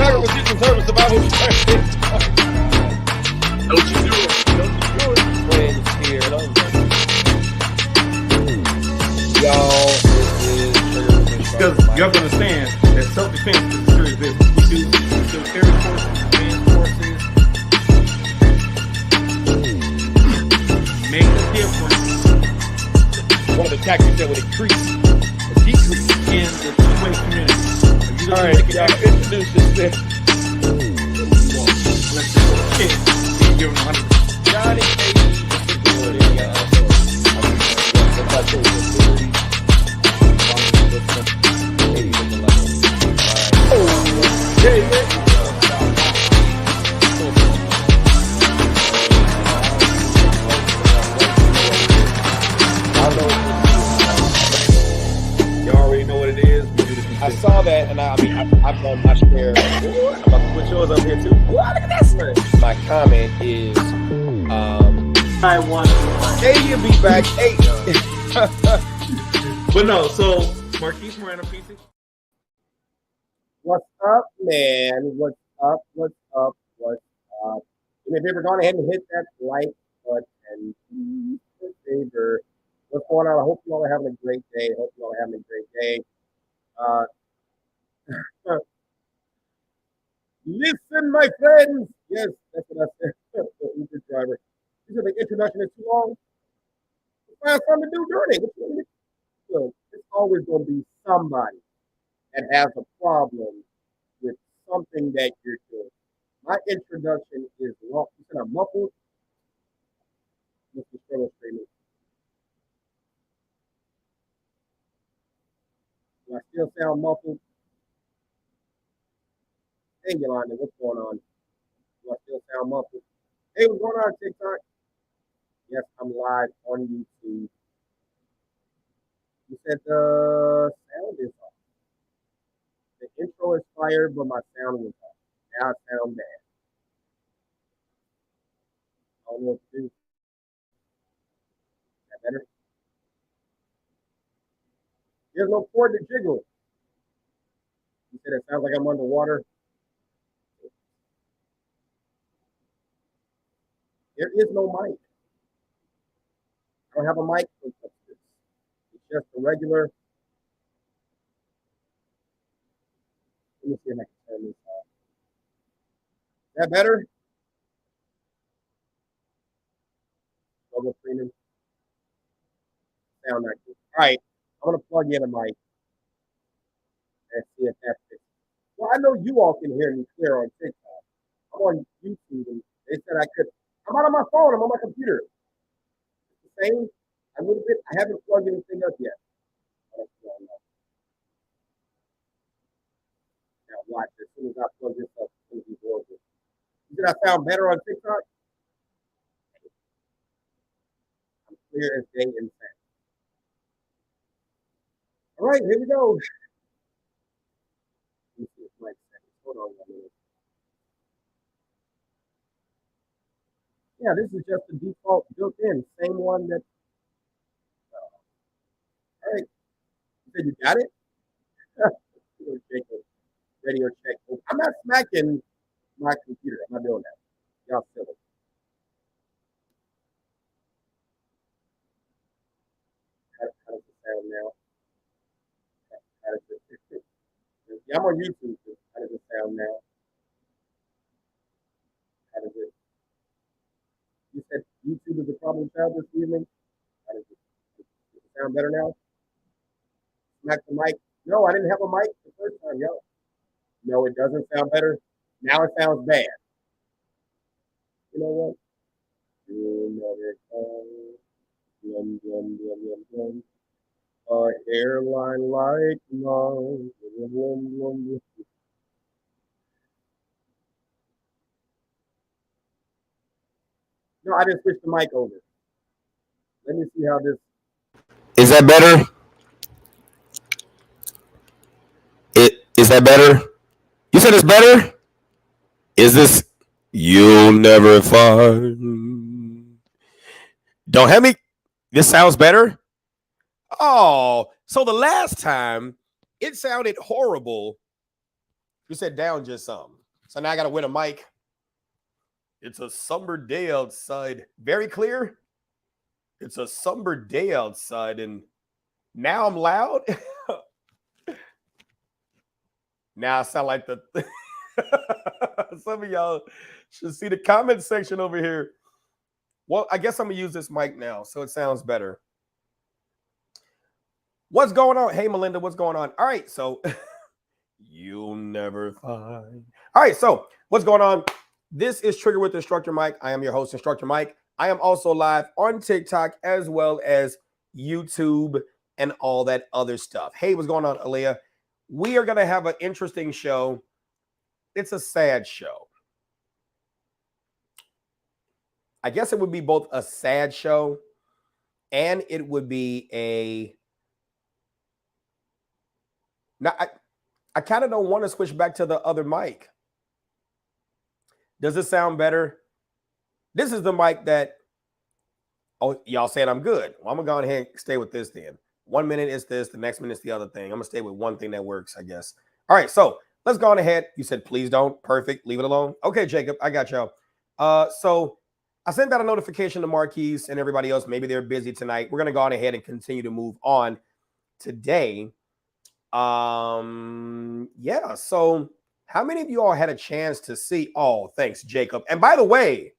driver was using service survival. Don't you do it. Don't you do it. Friends here. Y'all, because you have to understand that self-defense is a serious business. We still carry forces, defense forces. Make a difference. one of the tactics that would increase or decrease in the two-way community. All right, y'all introduce yourself. Let's just give them 100%. Johnny You already know what it is. I saw that, and I've done my share. I'm about to put yours up here too. Look at this one. My comment is, I want. hey, you'll be back. Hey. But no, so Marquise Moreno, PC. What's up, man? What's up? What's up? What's up? And if you ever gone ahead and hit that like button, favor. What's going on? I hope you all are having a great day. Hope you all are having a great day. Listen, my friends. Yes, that's what I said. The Uber driver. He said the introduction is too long. Find something to do during it. So it's always going to be somebody that has a problem with something that you're doing. My introduction is long. You said I'm muffled. Mr. Struggle Streaming. Do I still sound muffled? Hey, Yolanda, what's going on? Do I still sound muffled? Hey, what's going on, TikTok? Yes, I'm live on YouTube. You said the sound is off. The intro is fired, but my sound was off. Now I sound bad. I don't know what to do. Is that better? There's no cord to jiggle. You said it sounds like I'm underwater. There is no mic. I don't have a mic. It's just a regular. Let me see if I can turn this off. Is that better? Double screening. Sound not good. All right. I'm going to plug in a mic and see if that's it. Well, I know you all can hear me clear on TikTok. I'm on YouTube and they said I could. I'm not on my phone. I'm on my computer. It's the same. A little bit. I haven't plugged anything up yet. Now watch. As soon as I plug this up, it's going to be horrible. You said I sound better on TikTok? I'm clear as day in fact. All right, here we go. Let me see if Mike's second. Hold on 1 minute. Yeah, this is just the default built-in, same one that. All right, you said you got it. Radio check. I'm not smacking my computer. I'm not doing that. Y'all silly. How does it sound now? How does it? Yeah, I'm on YouTube. How does it sound now? How does it? You said YouTube is a problem child this evening. How does it sound better now? Smack the mic. No, I didn't have a mic the first time, yo. No, it doesn't sound better. Now it sounds bad. You know what? A hairline like mine. No, I just switched the mic over. Let me see how this. Is that better? Is that better? You said it's better? Is this? You'll never find. Don't have me. This sounds better. Oh, so the last time it sounded horrible You said down just some. So now I got to win a mic. It's a somber day outside. Very clear. It's a somber day outside, and now I'm loud. Now I sound like the some of y'all should see the comment section over here. Well, I guess I'm gonna use this mic now, so it sounds better. What's going on? Hey, Melinda, what's going on? All right, so you'll never find. All right, so what's going on? This is Trigger with Instructor Mike. I am your host, Instructor Mike. I am also live on TikTok as well as YouTube and all that other stuff. Hey, what's going on, Aaliyah? We are going to have an interesting show. It's a sad show. I guess it would be both a sad show and it would be a... Now, I kind of don't want to switch back to the other mic. Does it sound better? This is the mic that... Oh, y'all saying I'm good. Well, I'm going to go ahead and stay with this then. 1 minute is this, the next minute is the other thing. I'm going to stay with one thing that works, I guess. All right, so let's go on ahead. You said, please don't. Perfect. Leave it alone. Okay, Jacob, I got y'all. So I sent out a notification to Marquise and everybody else. Maybe they're busy tonight. We're going to go on ahead and continue to move on today. Yeah, so how many of you all had a chance to see? Oh, thanks, Jacob. And by the way,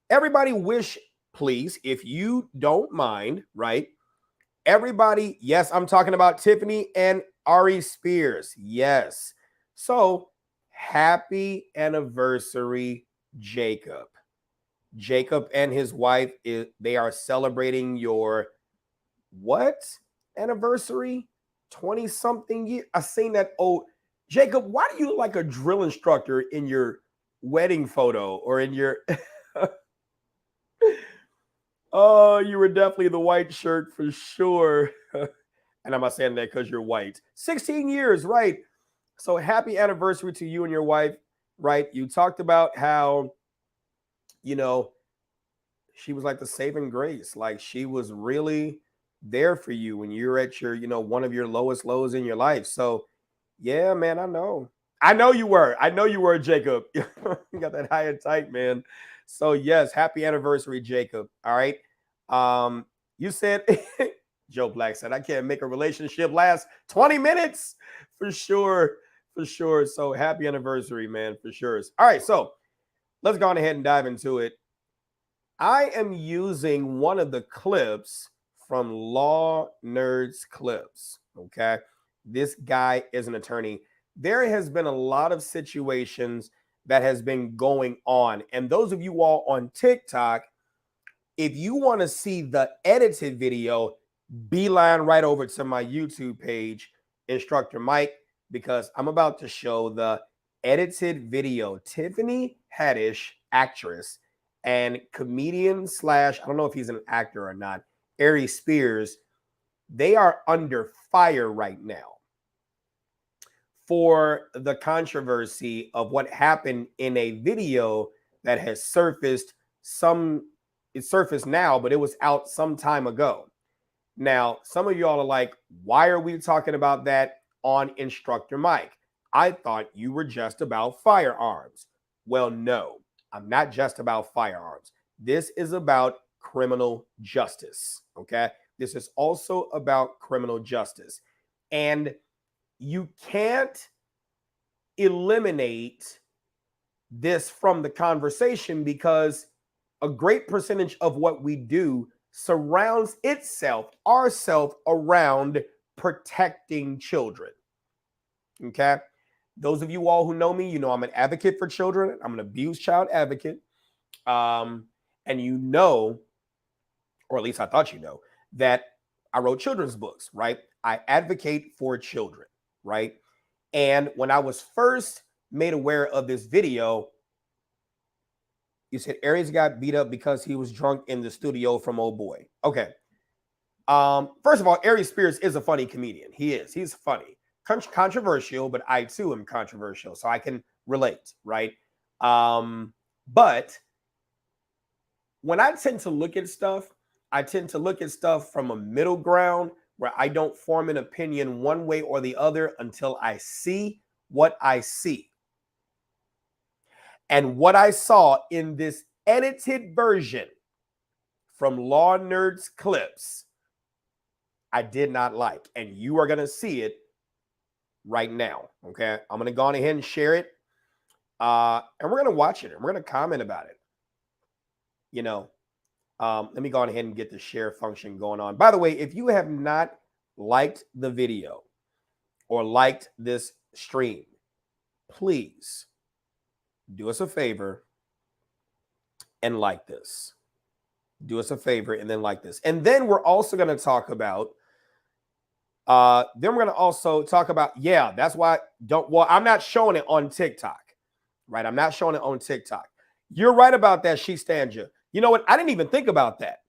everybody wish, please, if you don't mind, right? Everybody, yes, I'm talking about Tiffany and Aries Spears. Yes. So happy anniversary, Jacob. Jacob and his wife, they are celebrating your what anniversary? 20-something year. I seen that. Oh, Jacob, why do you look like a drill instructor in your wedding photo or in your... Oh, you were definitely the white shirt for sure. And I'm not saying that because you're white. 16 years, right? So happy anniversary to you and your wife, right? You talked about how, you know, she was like the saving grace. Like she was really there for you when you're at your, you know, one of your lowest lows in your life. So yeah, man, I know you were, Jacob. You got that high and tight, man. So yes, happy anniversary, Jacob. All right. You said Joe Black said, I can't make a relationship last 20 minutes for sure. For sure. So happy anniversary, man, for sure. All right. So let's go on ahead and dive into it. I am using one of the clips from Law Nerds Clips. Okay. This guy is an attorney. There has been a lot of situations that has been going on. And those of you all on TikTok, if you want to see the edited video, beeline right over to my YouTube page, Instructor Mike, because I'm about to show the edited video. Tiffany Haddish, actress and comedian / I don't know if he's an actor or not, Aries Spears, they are under fire right now for the controversy of what happened in a video that has surfaced. It surfaced now, but it was out some time ago. Now, some of y'all are like, why are we talking about that on Instructor Mike? I thought you were just about firearms. Well, no, I'm not just about firearms. This is about criminal justice, okay? This is also about criminal justice. And you can't eliminate this from the conversation because a great percentage of what we do surrounds ourself around protecting children. Okay. Those of you all who know me, you know I'm an advocate for children. I'm an abused child advocate. And you know, or at least I thought you know, that I wrote children's books, right? I advocate for children, right? And when I was first made aware of this video, you said Aries got beat up because he was drunk in the studio from Old Boy. Okay. First of all, Aries Spears is a funny comedian. He is. He's funny. Controversial, but I too am controversial, so I can relate, right? But when I tend to look at stuff, I tend to look at stuff from a middle ground where I don't form an opinion one way or the other until I see what I see. And what I saw in this edited version from Law Nerds Clips, I did not like. And you are going to see it right now. Okay. I'm going to go on ahead and share it. And we're going to watch it and we're going to comment about it. You know, let me go on ahead and get the share function going on. By the way, if you have not liked the video or liked this stream, please do us a favor and like this. Do us a favor and then like this. And then we're also going to talk about, yeah, that's why I'm not showing it on TikTok, right? I'm not showing it on TikTok. You're right about that, She Stanja. You know what? I didn't even think about that.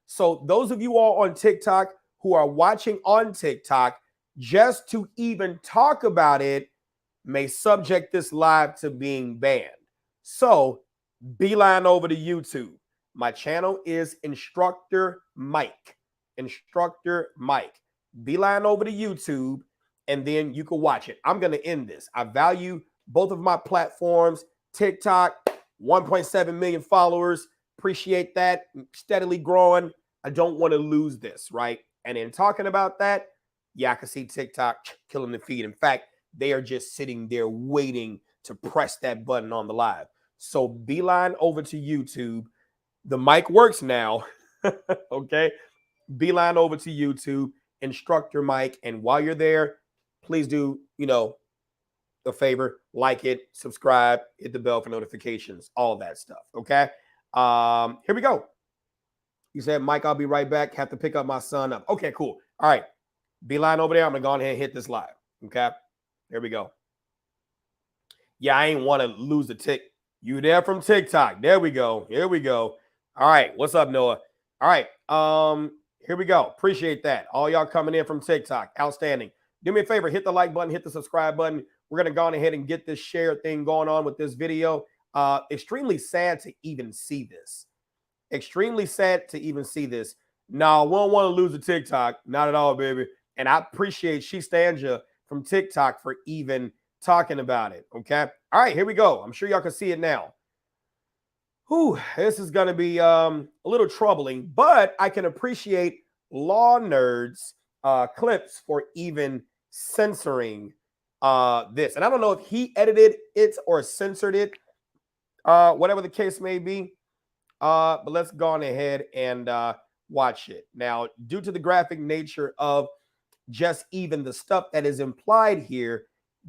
So those of you all on TikTok who are watching on TikTok, just to even talk about it may subject this live to being banned. So beeline over to YouTube. My channel is Instructor Mike. Beeline over to YouTube, and then you can watch it. I'm going to end this. I value both of my platforms. TikTok, 1.7 million followers. Appreciate that. Steadily growing. I don't want to lose this, right? And in talking about that, yeah, I can see TikTok killing the feed. In fact, they are just sitting there waiting to press that button on the live. So beeline over to YouTube. The mic works now. Okay. Beeline over to YouTube, Instructor Mike. And while you're there, please do, a favor, like it, subscribe, hit the bell for notifications, all that stuff. Okay. Here we go. You said, Mike, I'll be right back. Have to pick up my son up. Okay, cool. All right. Beeline over there. I'm going to go ahead and hit this live. Okay. Here we go. Yeah, I ain't want to lose the tick. You there from TikTok. There we go. Here we go. All right. What's up, Noah? All right. Here we go. Appreciate that. All y'all coming in from TikTok. Outstanding. Do me a favor. Hit the like button. Hit the subscribe button. We're going to go on ahead and get this share thing going on with this video. Extremely sad to even see this. Extremely sad to even see this. No, we don't want to lose a TikTok. Not at all, baby. And I appreciate She Stanja from TikTok for even talking about it. Okay. All right, here we go. I'm sure y'all can see it now. Whew, this is going to be a little troubling, but I can appreciate Law Nerds Clips for even censoring this. And I don't know if he edited it or censored it, whatever the case may be. But let's go on ahead and watch it. Now, due to the graphic nature of just even the stuff that is implied here,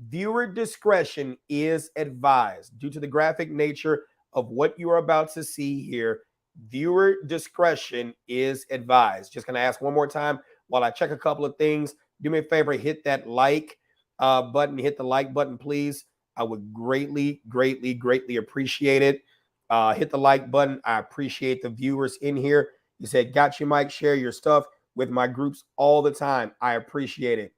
viewer discretion is advised. Due to the graphic nature of what you are about to see here, viewer discretion is advised. Just going to ask one more time while I check a couple of things. Do me a favor, hit that like button. Hit the like button, please. I would greatly, greatly, greatly appreciate it. Hit the like button. I appreciate the viewers in here. You said, got you, Mike. Share your stuff with my groups all the time. I appreciate it.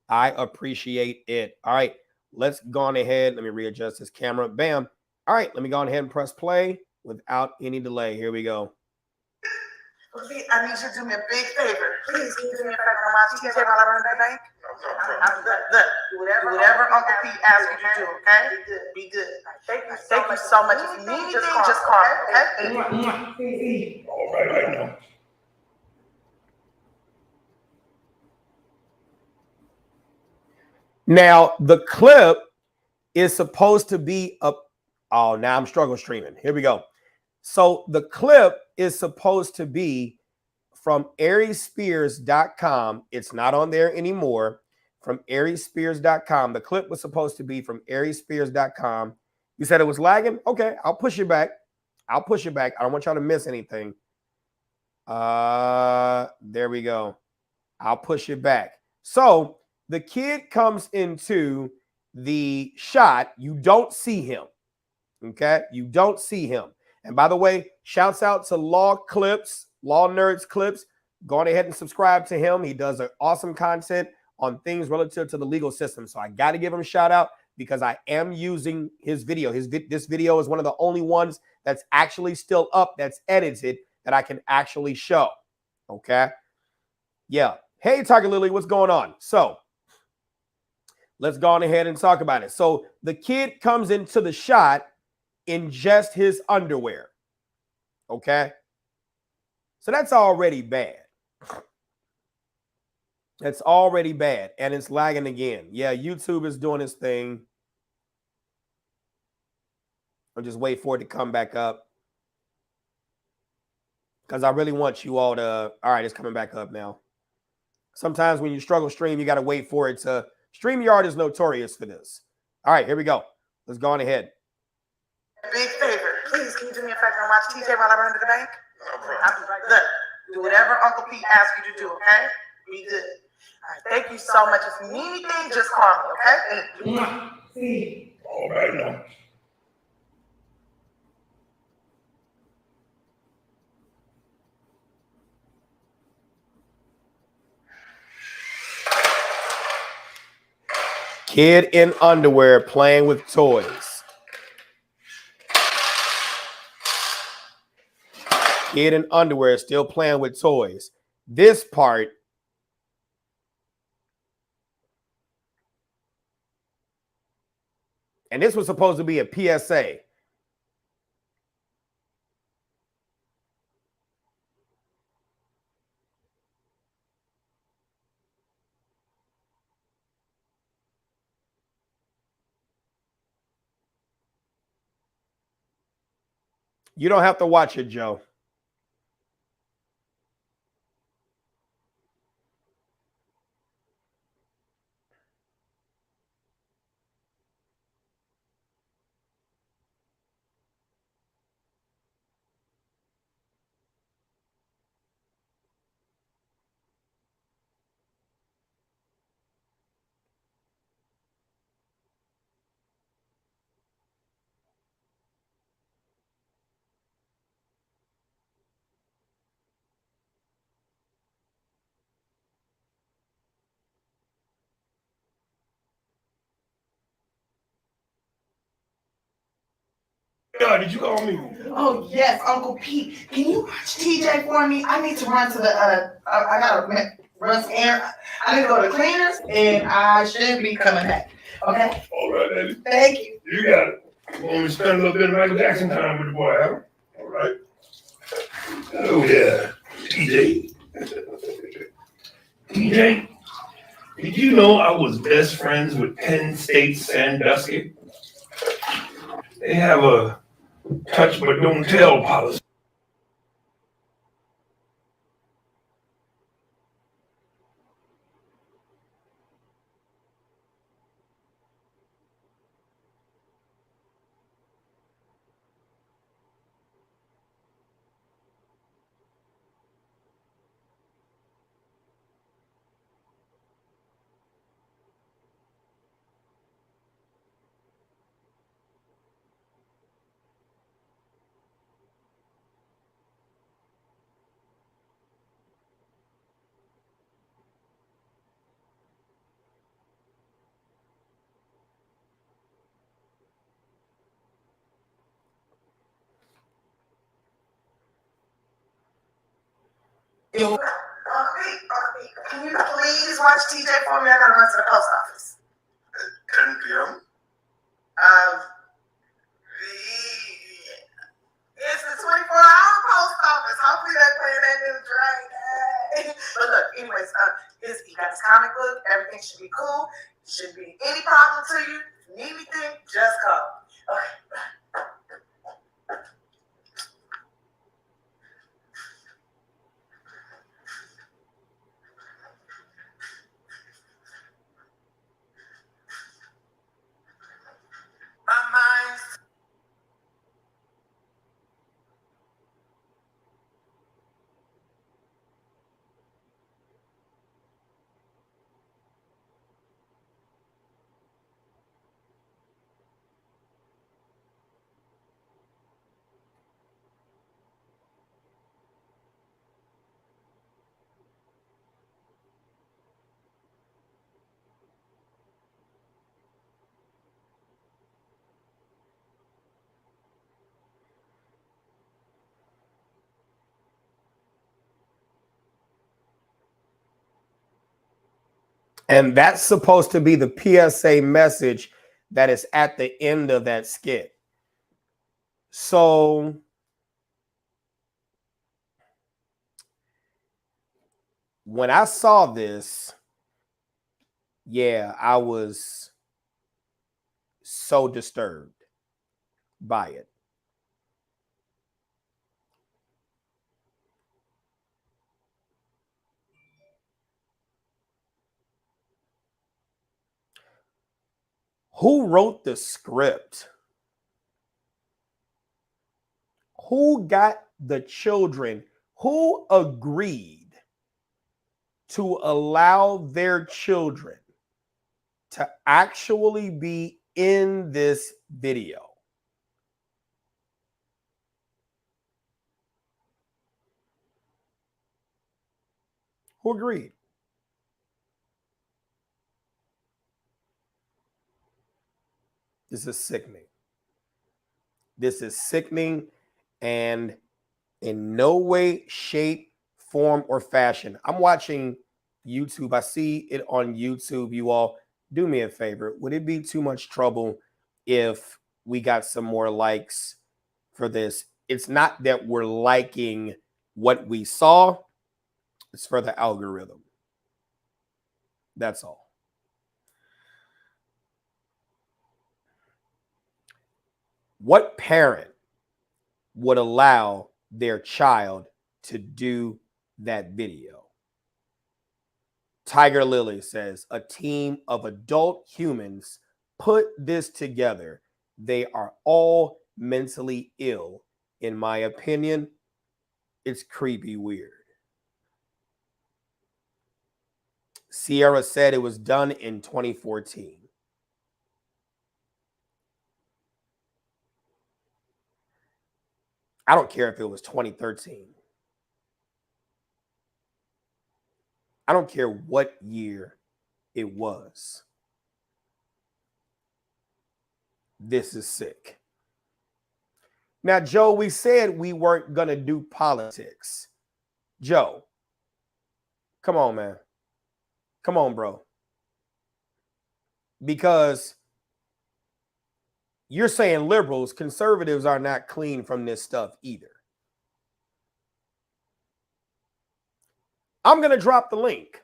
I appreciate it. All right, let's go on ahead. Let me readjust this camera. Bam. All right, let me go on ahead and press play without any delay. Here we go. I need you to do me a big favor. Please, can you do me a favor on my TJ while I run the bank? Look, do whatever Uncle Pete asks you to do, okay? Be good. Thank you so much. If you need anything, just call, okay? All right. Now, the clip is supposed to be up. Oh, now I'm struggling streaming. Here we go. So the clip is supposed to be from ariesspears.com. It's not on there anymore. From ariesspears.com. The clip was supposed to be from ariesspears.com. You said it was lagging? Okay, I'll push it back. I don't want y'all to miss anything. There we go. I'll push it back. So the kid comes into the shot. You don't see him. Okay? You don't see him. And by the way, shouts out to Law Nerds Clips. Go on ahead and subscribe to him. He does awesome content on things relative to the legal system. So I got to give him a shout out because I am using his video. This video is one of the only ones that's actually still up, that's edited, that I can actually show. Okay. Yeah. Hey, Tiger Lily, what's going on? So let's go on ahead and talk about it. So the kid comes into the shot in just his underwear. Okay. So that's already bad. It's already bad. And it's lagging again. Yeah, YouTube is doing its thing. I'll just wait for it to come back up. Because I really want you all to. All right, it's coming back up now. Sometimes when you struggle stream, you got to wait for it to. StreamYard is notorious for this. All right, here we go. Let's go on ahead. Big favor. Please, can you do me a favor and watch TJ while I run to the bank? I'll be right there. Do whatever Uncle Pete asks you to do, okay? Be good. All right, thank you so much. If you need anything, just call me, okay? All right now. Kid in underwear playing with toys. Kid in underwear still playing with toys. This part. And this was supposed to be a PSA. You don't have to watch it, Joe. Did you call me? Oh, yes, Uncle Pete. Can you watch TJ for me? I need to run to the, I gotta run some air. I need to go to cleaners, and I should be coming back. Okay? All right, Eddie. Thank you. You got it. You want me to spend a little bit of Michael Jackson time with the boy, huh? All right. Oh, yeah. TJ. TJ, did you know I was best friends with Penn State Sandusky? They have a touch but don't tell policy. Uncle Pete, can you please watch TJ for me? I gotta run to the post office. 10 p.m.? It's the 24-hour post office. Hopefully they're playing that new drink. But look, anyways, he got his comic book. Everything should be cool. Shouldn't be any problem to you. If you need anything, just call. Okay. My mind's And that's supposed to be the PSA message that is at the end of that skit. So when I saw this, yeah, I was so disturbed by it. Who wrote the script? Who got the children? Who agreed to allow their children to actually be in this video? Who agreed? This is sickening. This is sickening, and in no way, shape, form, or fashion. I'm watching YouTube. I see it on YouTube. You all do me a favor. Would it be too much trouble if we got some more likes for this? It's not that we're liking what we saw. It's for the algorithm. That's all. What parent would allow their child to do that video? Tiger Lily says, a team of adult humans put this together. They are all mentally ill. In my opinion, it's creepy weird. Sierra said it was done in 2014. I don't care if it was 2013. I don't care what year it was. This is sick. Now, Joe, we said we weren't going to do politics. Joe, come on, man. Come on, bro. Because you're saying liberals, conservatives are not clean from this stuff either. I'm going to drop the link.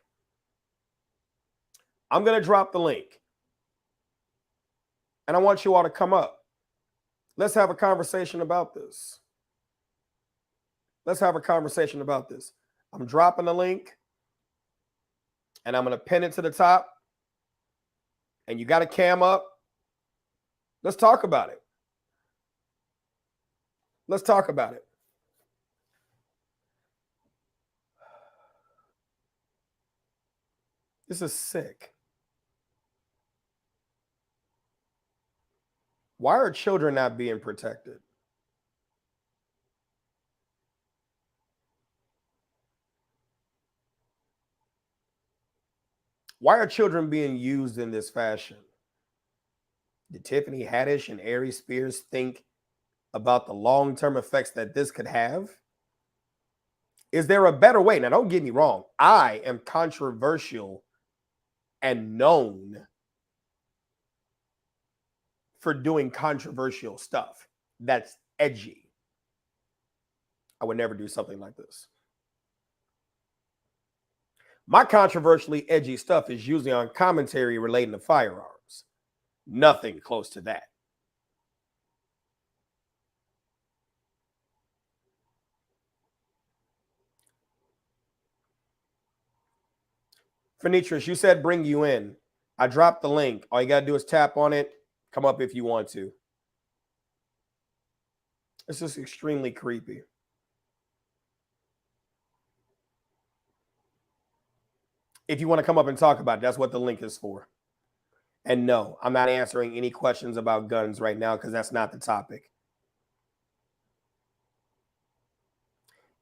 I'm going to drop the link. And I want you all to come up. Let's have a conversation about this. Let's have a conversation about this. I'm dropping the link. And I'm going to pin it to the top. And you got a cam up. Let's talk about it. Let's talk about it. This is sick. Why are children not being protected? Why are children being used in this fashion? Did Tiffany Haddish and Aries Spears think about the long-term effects that this could have? Is there a better way? Now, don't get me wrong. I am controversial and known for doing controversial stuff that's edgy. I would never do something like this. My controversially edgy stuff is usually on commentary relating to firearms. Nothing close to that. Fenitris, you said bring you in. I dropped the link. All you got to do is tap on it. Come up if you want to. It's just extremely creepy. If you want to come up and talk about it, that's what the link is for. And no, I'm not answering any questions about guns right now because that's not the topic.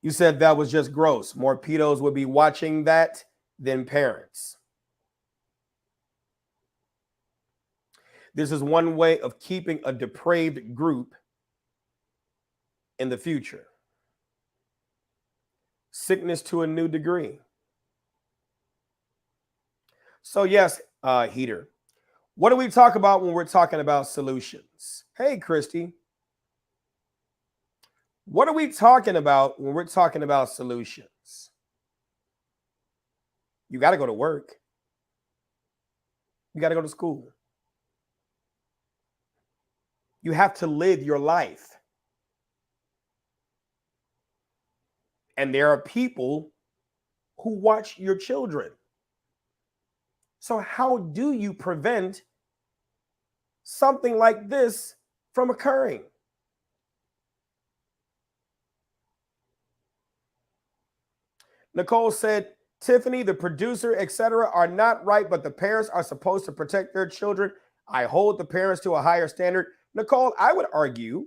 You said that was just gross. More pedos would be watching that than parents. This is one way of keeping a depraved group in the future. Sickness to a new degree. So yes, Heater. What do we talk about when we're talking about solutions? Hey, Christy. What are we talking about when we're talking about solutions? You got to go to work. You got to go to school. You have to live your life. And there are people who watch your children. So how do you prevent something like this from occurring? Nicole said, Tiffany, the producer, etc., are not right, but the parents are supposed to protect their children. I hold the parents to a higher standard. Nicole, I would argue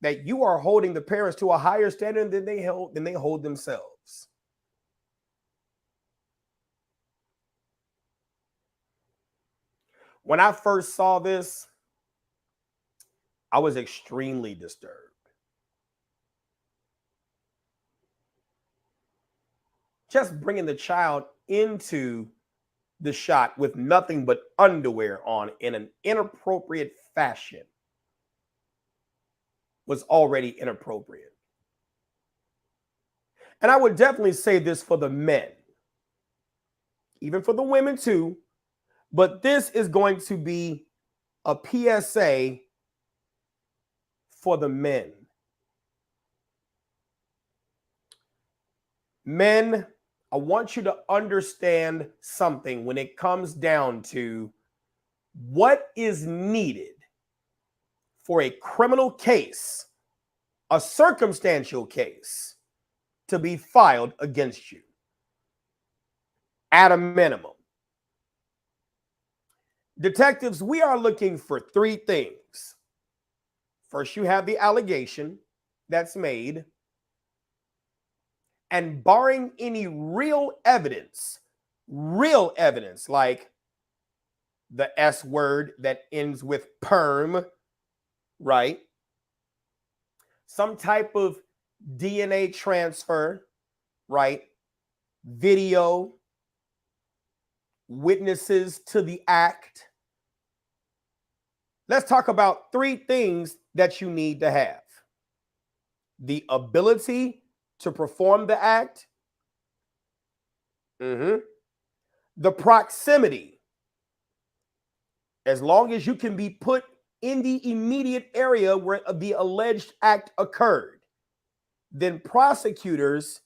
that you are holding the parents to a higher standard than they hold themselves. When I first saw this, I was extremely disturbed. Just bringing the child into the shot with nothing but underwear on in an inappropriate fashion was already inappropriate. And I would definitely say this for the men, even for the women too, but this is going to be a PSA for the men. Men, I want you to understand something when it comes down to what is needed for a criminal case, a circumstantial case, to be filed against you. At a minimum. Detectives, we are looking for three things. First, you have the allegation that's made. And barring any real evidence like the S word that ends with perm, right? Some type of DNA transfer, right? Video, witnesses to the act. Let's talk about three things that you need to have. The ability to perform the act. The proximity. As long as you can be put in the immediate area where the alleged act occurred, then prosecutors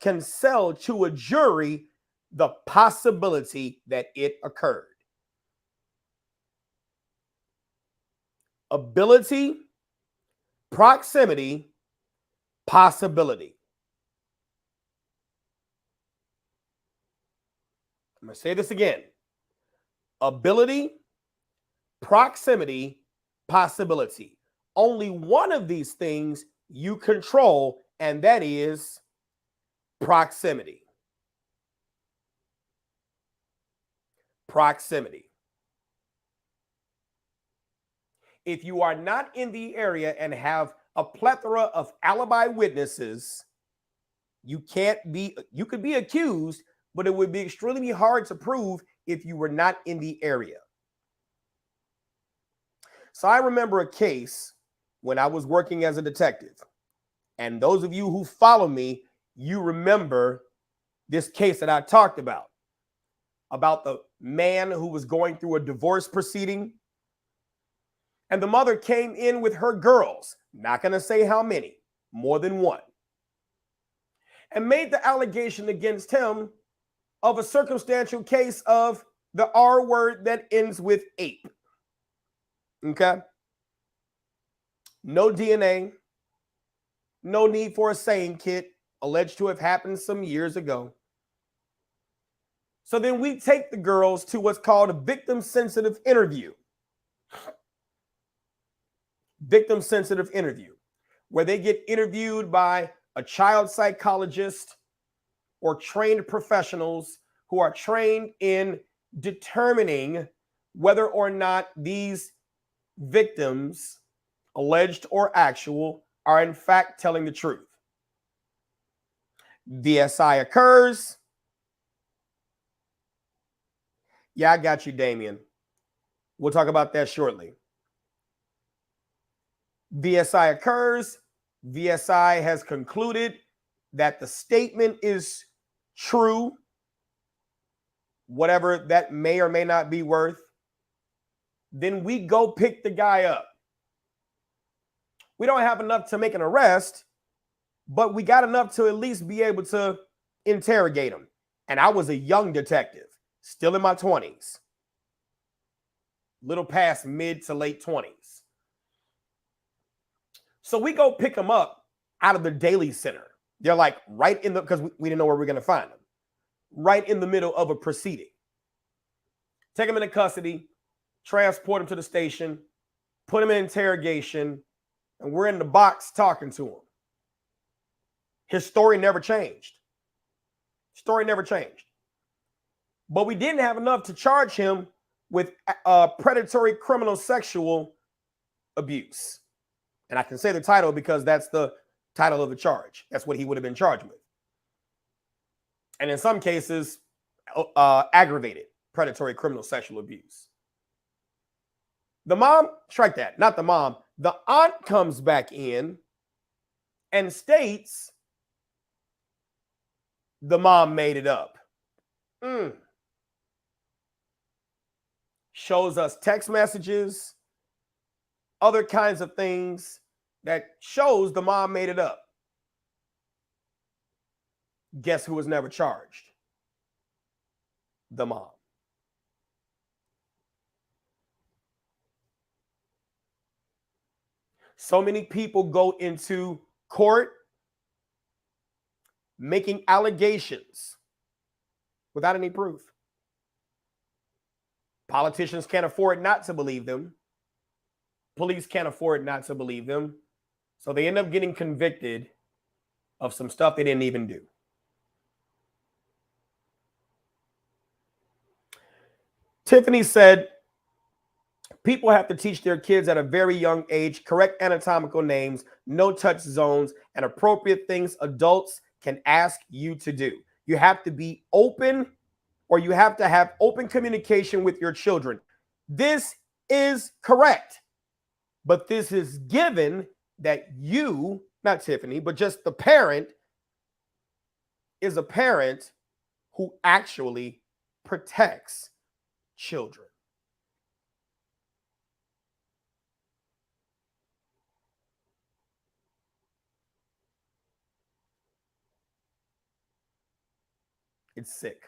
can sell to a jury the possibility that it occurred. Ability, proximity, possibility. I'm going to say this again. Ability, proximity, possibility. Only one of these things you control, and that is proximity. Proximity. If you are not in the area and have a plethora of alibi witnesses, you could be accused, but it would be extremely hard to prove if you were not in the area. So I remember a case when I was working as a detective. And those of you who follow me, you remember this case that I talked about the man who was going through a divorce proceeding. And the mother came in with her girls, not going to say how many, more than one, and made the allegation against him of a circumstantial case of the R word that ends with ape. Okay? No DNA, no need for a saying kit, alleged to have happened some years ago. So then we take the girls to what's called a victim-sensitive interview. Victim-sensitive interview, where they get interviewed by a child psychologist or trained professionals who are trained in determining whether or not these victims, alleged or actual, are in fact telling the truth. VSI occurs. Yeah, I got you, Damien. We'll talk about that shortly. VSI occurs. VSI has concluded that the statement is true, whatever that may or may not be worth. Then we go pick the guy up. We don't have enough to make an arrest, but we got enough to at least be able to interrogate him. And I was a young detective, still in my 20s, little past mid to late 20s. So we go pick him up out of the Daily Center. They're like right in the, because we didn't know where we were going to find him, right in the middle of a proceeding. Take him into custody, transport him to the station, put him in interrogation, and we're in the box talking to him. His story never changed. Story never changed. But we didn't have enough to charge him with predatory criminal sexual abuse. And I can say the title because that's the title of the charge. That's what he would have been charged with. And in some cases, aggravated predatory criminal sexual abuse. The mom, strike that, not the mom. The aunt comes back in and states the mom made it up. Shows us text messages, other kinds of things that shows the mom made it up. Guess who was never charged? The mom. So many people go into court making allegations without any proof. Politicians can't afford not to believe them. Police can't afford not to believe them. So they end up getting convicted of some stuff they didn't even do. Tiffany said, people have to teach their kids at a very young age correct anatomical names, no touch zones, and appropriate things adults can ask you to do. You have to be open, or you have to have open communication with your children. This is correct. But this is given that you, not Tiffany, but just the parent, is a parent who actually protects children. It's sick.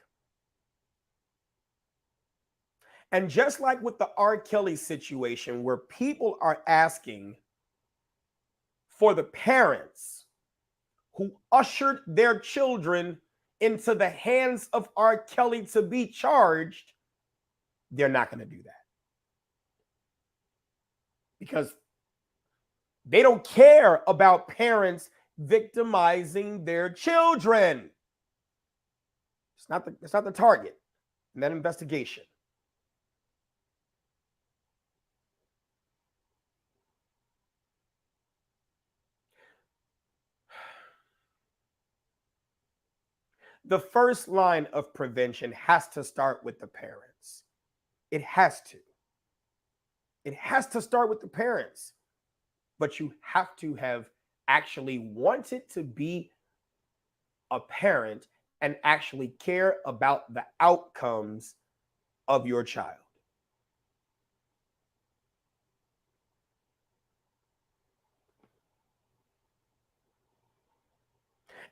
And just like with the R. Kelly situation, where people are asking for the parents who ushered their children into the hands of R. Kelly to be charged, they're not going to do that. Because they don't care about parents victimizing their children. It's not the target in that investigation. The first line of prevention has to start with the parents. It has to. It has to start with the parents. But you have to have actually wanted to be a parent and actually care about the outcomes of your child.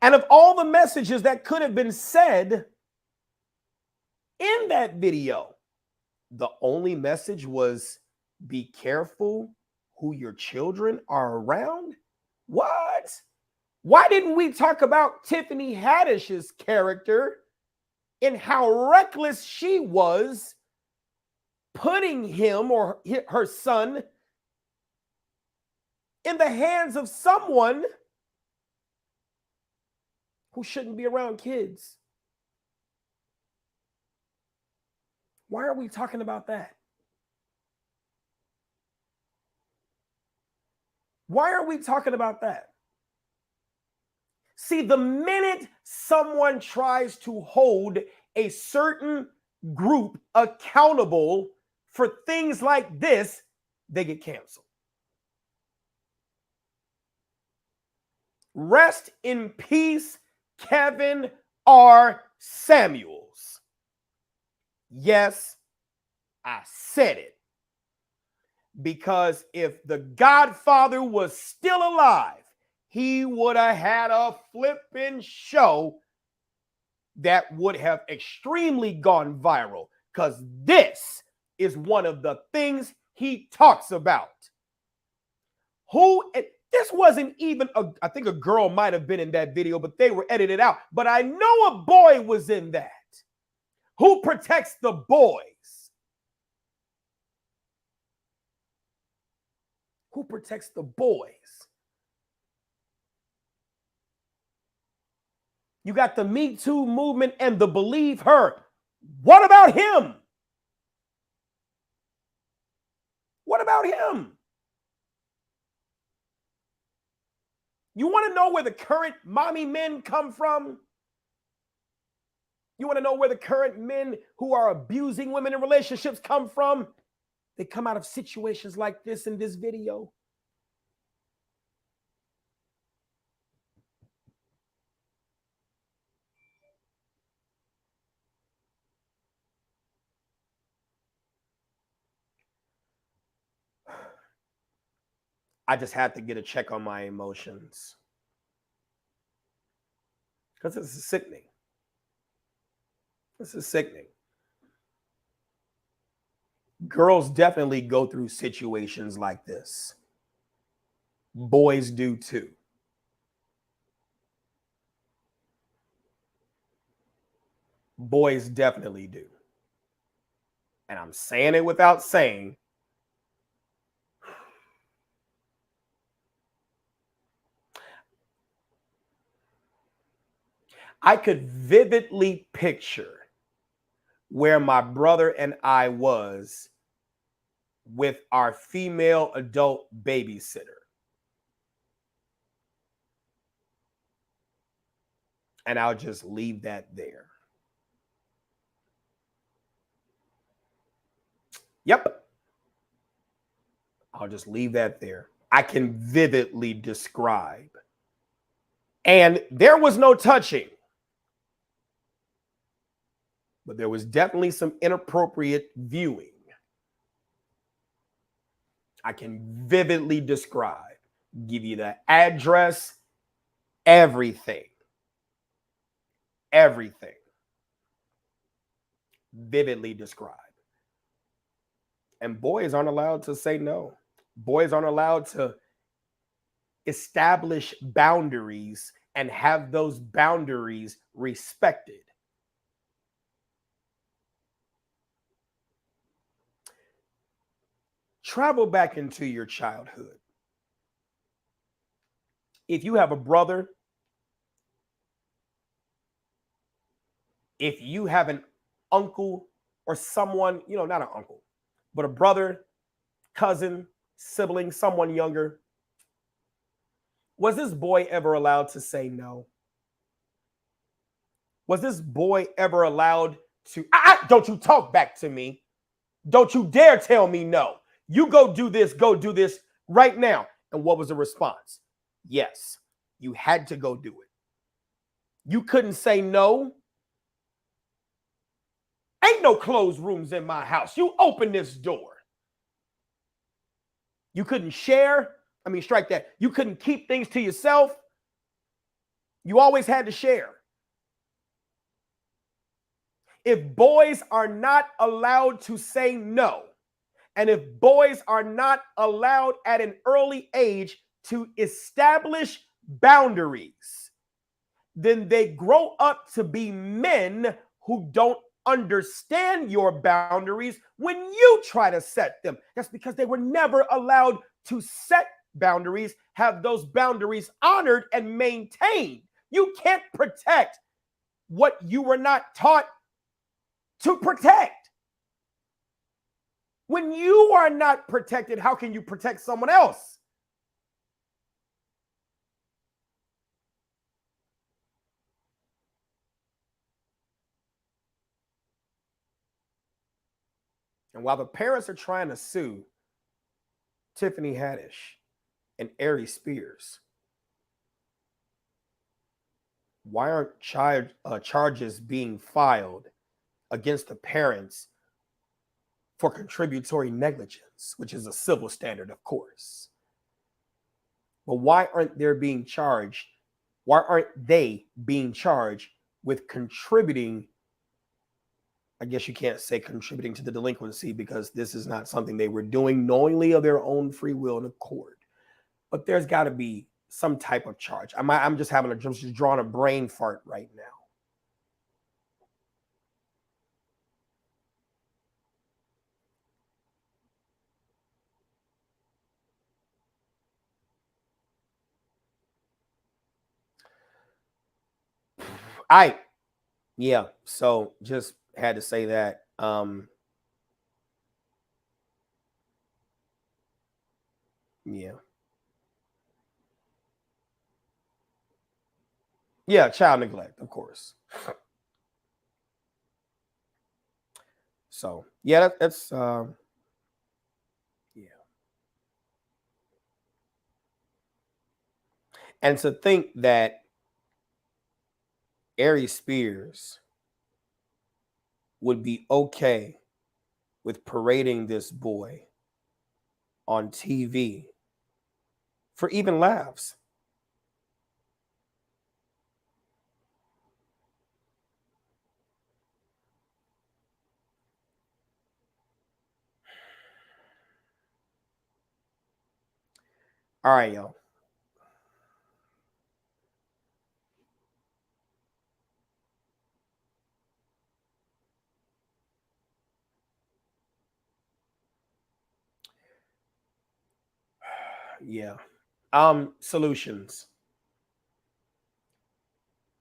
And of all the messages that could have been said in that video, the only message was be careful who your children are around? What? Why didn't we talk about Tiffany Haddish's character and how reckless she was putting him or her son in the hands of someone who shouldn't be around kids? Why are we talking about that? Why are we talking about that? See, the minute someone tries to hold a certain group accountable for things like this, they get canceled. Rest in peace, Kevin R. Samuels. Yes, I said it. Because if the Godfather was still alive, he would have had a flipping show that would have extremely gone viral. Because this is one of the things he talks about. This wasn't even, I think a girl might have been in that video, but they were edited out. But I know a boy was in that. Who protects the boys? Who protects the boys? You got the Me Too movement and the Believe Her. What about him? What about him? You want to know where the current mommy men come from? You want to know where the current men who are abusing women in relationships come from? They come out of situations like this in this video. I just had to get a check on my emotions. Because this is sickening. This is sickening. Girls definitely go through situations like this. Boys do too. Boys definitely do. And I'm saying it without saying. I could vividly picture where my brother and I was with our female adult babysitter. And I'll just leave that there. Yep. I'll just leave that there. I can vividly describe. And there was no touching. But there was definitely some inappropriate viewing. I can vividly describe, give you the address, everything. Everything. Vividly describe. And boys aren't allowed to say no. Boys aren't allowed to establish boundaries and have those boundaries respected. Travel back into your childhood. If you have a brother, if you have an uncle or someone, not an uncle, but a brother, cousin, sibling, someone younger, was this boy ever allowed to say no? Was this boy ever allowed to, don't you talk back to me. Don't you dare tell me no. You go do this right now. And what was the response? Yes, you had to go do it. You couldn't say no. Ain't no closed rooms in my house. You open this door. You couldn't share. Strike that. You couldn't keep things to yourself. You always had to share. If boys are not allowed to say no, and if boys are not allowed at an early age to establish boundaries, then they grow up to be men who don't understand your boundaries when you try to set them. That's because they were never allowed to set boundaries, have those boundaries honored and maintained. You can't protect what you were not taught to protect. When you are not protected, how can you protect someone else? And while the parents are trying to sue Tiffany Haddish and Aries Spears, why aren't charges being filed against the parents for contributory negligence, which is a civil standard, of course? But why aren't they being charged with contributing? I guess you can't say contributing to the delinquency, because this is not something they were doing knowingly of their own free will and accord. But there's got to be some type of charge. I'm just drawing a brain fart right now. Yeah, so just had to say that. Yeah, child neglect, of course. So yeah, that's yeah. And to think that Aries Spears would be okay with parading this boy on TV for even laughs. All right, y'all. Yeah. Solutions.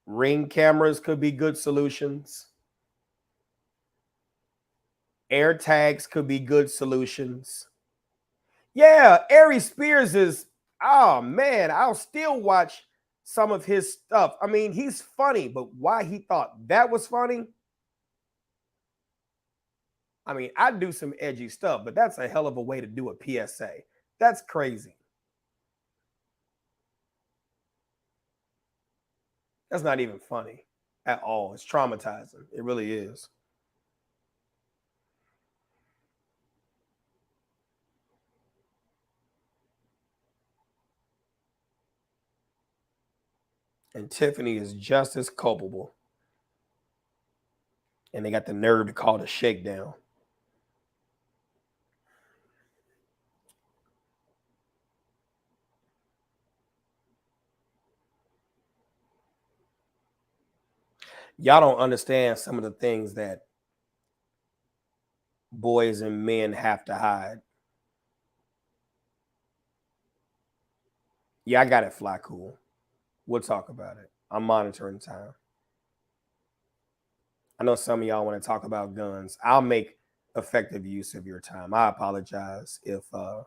Ring cameras could be good solutions. Air tags could be good solutions. Yeah, Aries Spears is, oh man, I'll still watch some of his stuff. I mean, he's funny, but why he thought that was funny? I mean, I do some edgy stuff, but that's a hell of a way to do a PSA. That's crazy. That's not even funny at all. It's traumatizing. It really is. And Tiffany is just as culpable. And they got the nerve to call it a shakedown. Y'all don't understand some of the things that boys and men have to hide. Yeah, I got it, Fly Cool. We'll talk about it. I'm monitoring time. I know some of y'all want to talk about guns. I'll make effective use of your time. I apologize if yeah.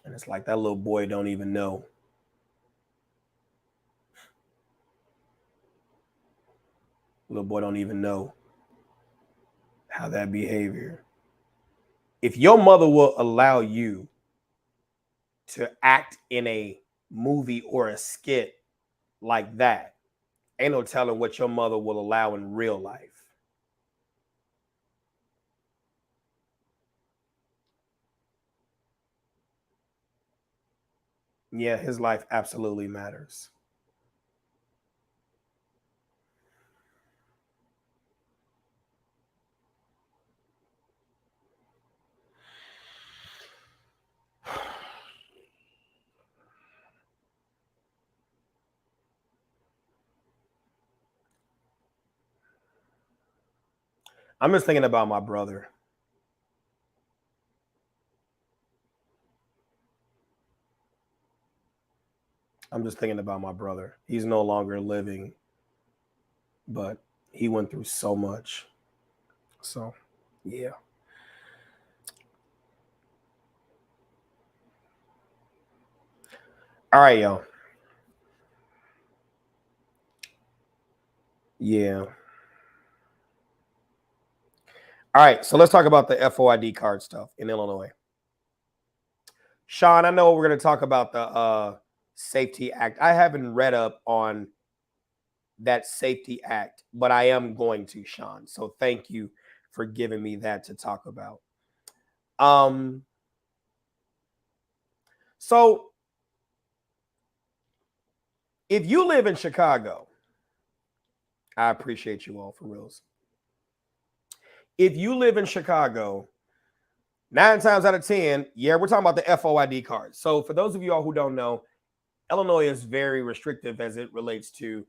And it's like that little boy don't even know. Little boy don't even know how that behavior. If your mother will allow you to act in a movie or a skit like that, ain't no telling what your mother will allow in real life. Yeah, his life absolutely matters. I'm just thinking about my brother. I'm just thinking about my brother. He's no longer living, but He went through so much. So, yeah. All right, y'all. Yeah. All right, so let's talk about the FOID card stuff in Illinois. Sean, I know we're going to talk about the Safety Act. I haven't read up on that Safety Act, but I am going to, Sean. So thank you for giving me that to talk about. So if you live in Chicago, I appreciate you all for reals. If you live in Chicago, 9 times out of 10, yeah, we're talking about the FOID card. So for those of you all who don't know, Illinois is very restrictive as it relates to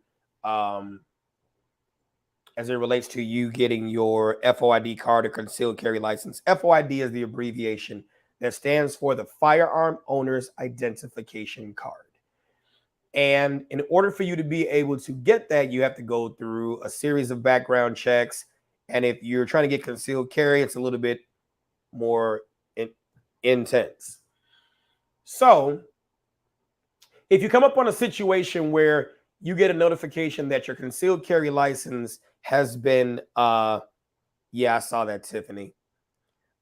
you getting your FOID card or concealed carry license. FOID is the abbreviation that stands for the Firearm Owner's Identification Card. And in order for you to be able to get that, you have to go through a series of background checks. And if you're trying to get concealed carry, it's a little bit more intense. So if you come up on a situation where you get a notification that your concealed carry license has been, yeah, I saw that, Tiffany.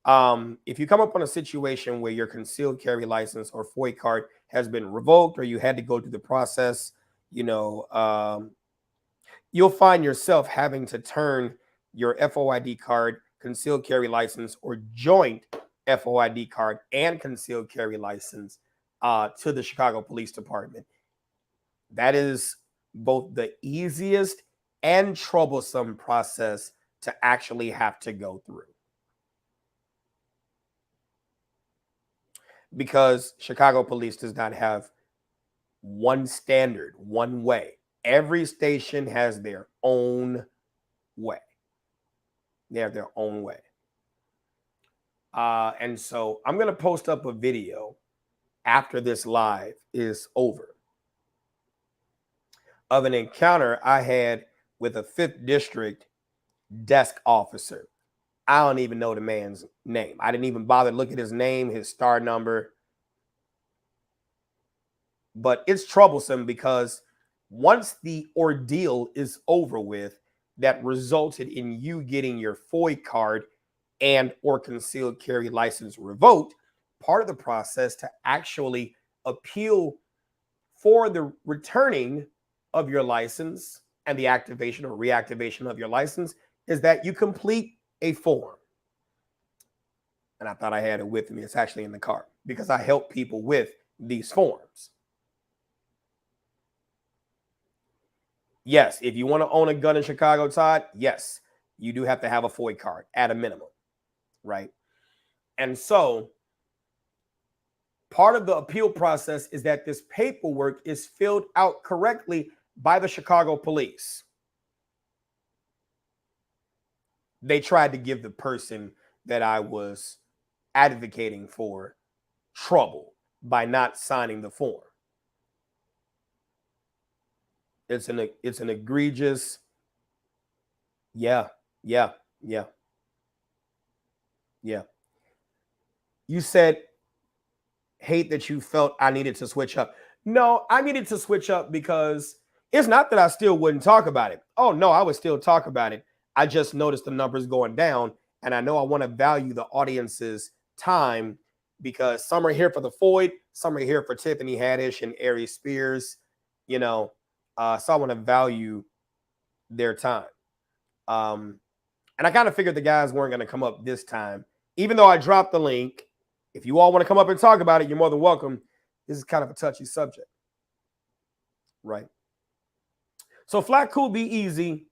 If you come up on a situation where your concealed carry license or FOID card has been revoked, or you had to go through the process, you'll find yourself having to turn your FOID card, concealed carry license, or joint FOID card and concealed carry license to the Chicago Police Department. That is both the easiest and troublesome process to actually have to go through. Because Chicago Police does not have one standard, one way. Every station has their own way. They have their own way. And so I'm going to post up a video after this live is over of an encounter I had with a 5th District desk officer. I don't even know the man's name. I didn't even bother to look at his name, his star number. But it's troublesome because once the ordeal is over with that resulted in you getting your FOID card and or concealed carry license revoked, part of the process to actually appeal for the returning of your license and the activation or reactivation of your license is that you complete a form. And I thought I had it with me. It's actually in the car because I help people with these forms. Yes, if you want to own a gun in Chicago, Todd, yes, you do have to have a FOID card at a minimum, right? And so part of the appeal process is that this paperwork is filled out correctly by the Chicago police. They tried to give the person that I was advocating for trouble by not signing the form. It's an egregious, yeah. You said hate that you felt I needed to switch up. No, I needed to switch up because it's not that I still wouldn't talk about it. Oh no, I would still talk about it. I just noticed the numbers going down, and I know I want to value the audience's time because some are here for the FOID, some are here for Tiffany Haddish and Aries Spears, so I want to value their time. And I kind of figured the guys weren't going to come up this time, even though I dropped the link. If you all want to come up and talk about it, you're more than welcome. This is kind of a touchy subject, right? So Flat Cool Be Easy,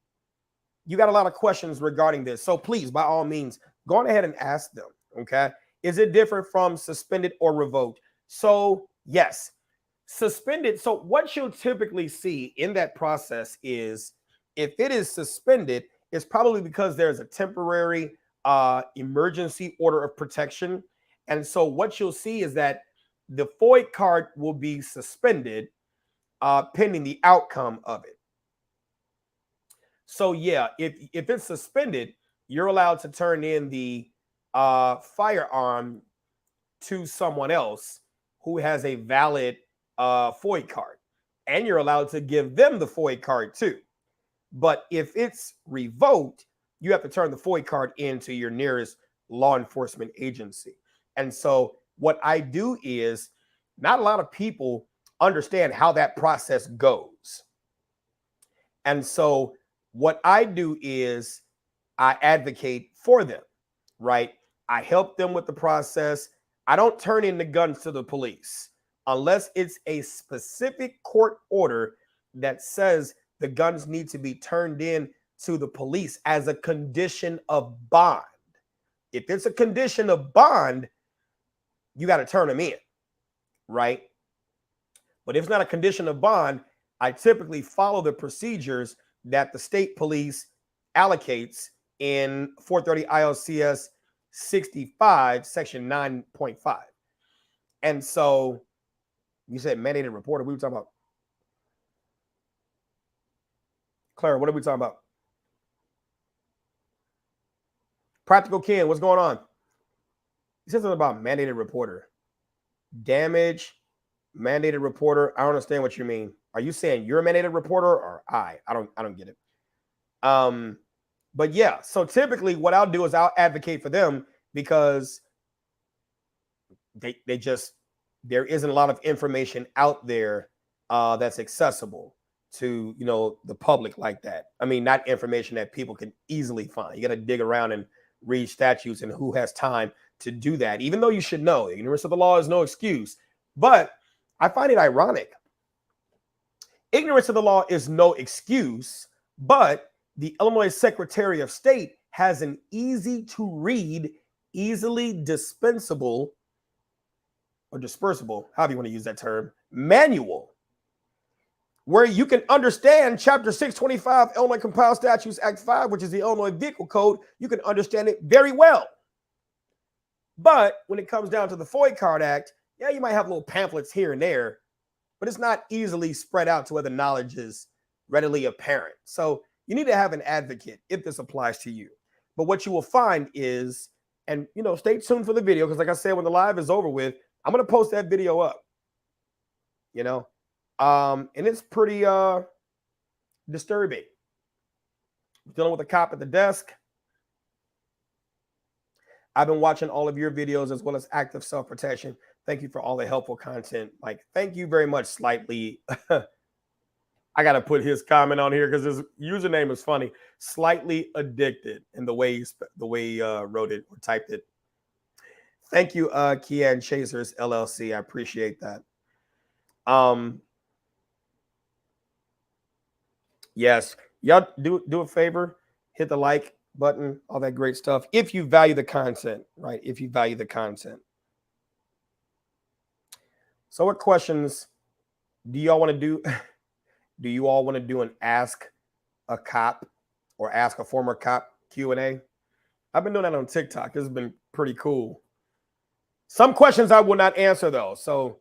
you got a lot of questions regarding this. So please, by all means, go on ahead and ask them, okay? Is it different from suspended or revoked? So yes, suspended. So what you'll typically see in that process is if it is suspended, it's probably because there's a temporary emergency order of protection. And so what you'll see is that the FOID card will be suspended pending the outcome of it. So yeah, if it's suspended, you're allowed to turn in the firearm to someone else who has a valid FOID card, and you're allowed to give them the FOID card too. But if it's revoked, you have to turn the FOID card into your nearest law enforcement agency. And so what I do is, not a lot of people understand how that process goes. And so what I do is I advocate for them, right? I help them with the process. I don't turn in the guns to the police unless it's a specific court order that says the guns need to be turned in to the police as a condition of bond. If it's a condition of bond, you got to turn them in, right? But if it's not a condition of bond, I typically follow the procedures that the state police allocates in 430 ILCS 65, section 9.5. And so you said mandated reporter. We were talking about. Clara, what are we talking about? Practical Ken, what's going on? He said something about mandated reporter. Damage, mandated reporter. I don't understand what you mean. Are you saying you're a mandated reporter or I? I don't get it. But yeah, so typically what I'll do is I'll advocate for them because they just, there isn't a lot of information out there that's accessible to, you know, the public like that. I mean, not information that people can easily find. You got to dig around and read statutes, and who has time to do that? Even though you should know, ignorance of the law is no excuse. But I find it ironic. Ignorance of the law is no excuse, but the Illinois Secretary of State has an easy to read, easily dispensable or dispersible, however you want to use that term, manual, where you can understand Chapter 625 Illinois Compiled Statutes Act 5, which is the Illinois Vehicle Code. You can understand it very well. But when it comes down to the FOID Card Act, yeah, you might have little pamphlets here and there, but it's not easily spread out to where the knowledge is readily apparent. So you need to have an advocate if this applies to you. But what you will find is, and you know, stay tuned for the video, because like I said, when the live is over with, I'm going to post that video up, you know, and it's pretty disturbing. Dealing with a cop at the desk. I've been watching all of your videos as well as active self-protection. Thank you for all the helpful content. Like, thank you very much, Slightly. I got to put his comment on here because his username is funny. Slightly Addicted, in the way he wrote it or typed it. Thank you, Kian Chasers LLC. I appreciate that. Yes, y'all do a favor, hit the like button, all that great stuff. If you value the content, right? If you value the content. So what questions do y'all want to do? Do you all want to do an ask a cop or ask a former cop Q&A? I've been doing that on TikTok. This has been pretty cool. Some questions I will not answer though. So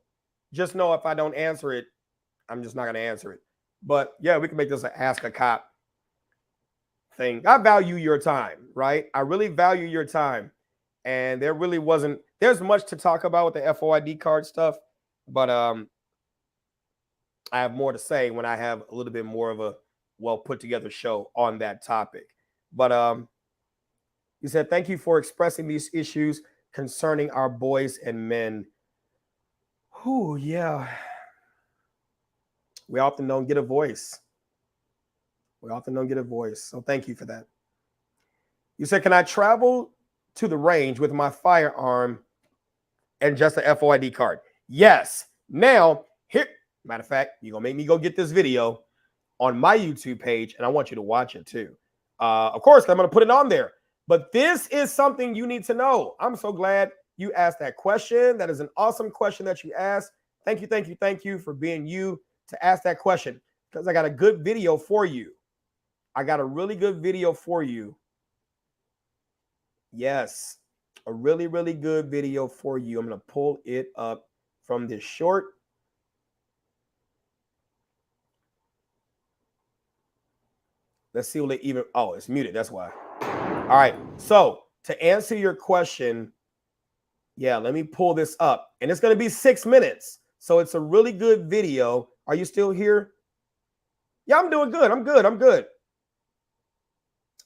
just know if I don't answer it, I'm just not going to answer it. But yeah, we can make this an ask a cop thing. I value your time, right? I really value your time. And there's much to talk about with the FOID card stuff, but I have more to say when I have a little bit more of a well put together show on that topic. But he said, thank you for expressing these issues concerning our boys and men. Whew, yeah. We often don't get a voice. So thank you for that. You said, can I travel to the range with my firearm and just a FOID card? Yes. Now, here, matter of fact, you're going to make me go get this video on my YouTube page, and I want you to watch it too. Of course, I'm going to put it on there. But this is something you need to know. I'm so glad you asked that question. That is an awesome question that you asked. Thank you for being you to ask that question, because I got a good video for you. I got a really good video for you. Yes, a really, really good video for you. I'm going to pull it up from this short. Let's see what it even. Oh, it's muted. That's why. All right. So to answer your question, yeah, let me pull this up. And it's going to be 6 minutes. So it's a really good video. Are you still here? Yeah, I'm doing good. I'm good.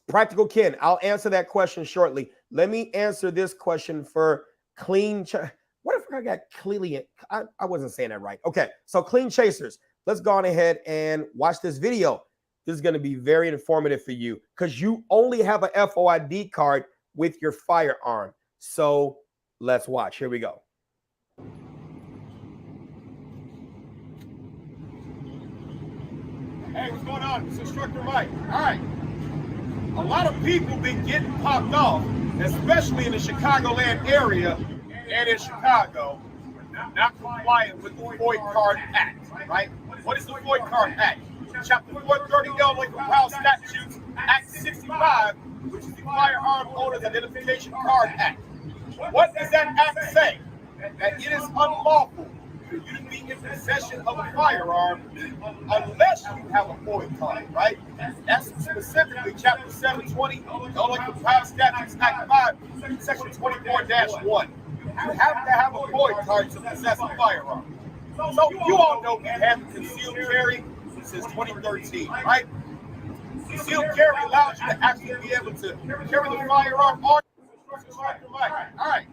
Practical Ken, I'll answer that question shortly. Let me answer this question for Clean. What if I got clearly? I wasn't saying that right. Okay, so Clean Chasers, let's go on ahead and watch this video. This is going to be very informative for you because you only have a FOID card with your firearm. So let's watch. Here we go. Hey, what's going on? It's Instructor Mike. All right. A lot of people been getting popped off, especially in the Chicagoland area and in Chicago, not compliant with the FOID Card Act, right? What is the FOID Card Act? Chapter 430 Illinois Compiled Statutes, Act 65, which is the Firearm Owners Identification Card Act. What does that act say? That it is unlawful for you to be in possession of a firearm unless you have a FOID card, right? That's specifically Chapter 720, Illinois Compiled Statutes, Act 5, Section 24-1. You have to have a FOID card to possess a firearm. So you all know we have concealed carry since 2013, right? Concealed carry allows you to actually be able to carry the firearm on. All right.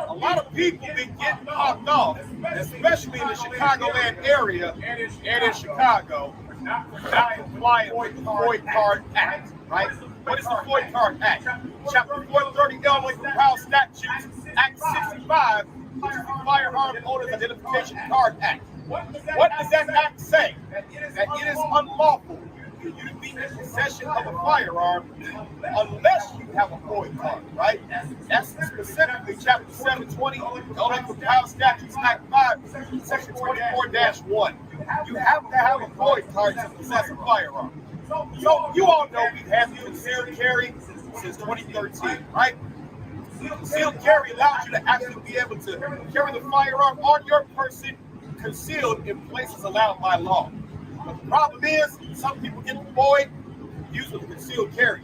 A lot of people been getting popped off, especially in the Chicagoland area and in Chicago, not compliant with the FOID Card Act, right? What is the FOID Card Act? Chapter 430 Illinois Compiled Statutes, Act 65, which is the Firearm Owners Identification Card Act. What does that act say? That it is unlawful for you to be in possession of a firearm unless you have a FOID card, right? That's specifically Chapter 720, Illinois Compiled Statutes, Act 5, Section 24-1. You have to have a FOID card to possess a firearm. So you all know we've had concealed carry since 2013, right? Concealed carry allows you to actually be able to carry the firearm on your person concealed in places allowed by law. But the problem is, some people get the FOID used with concealed carry.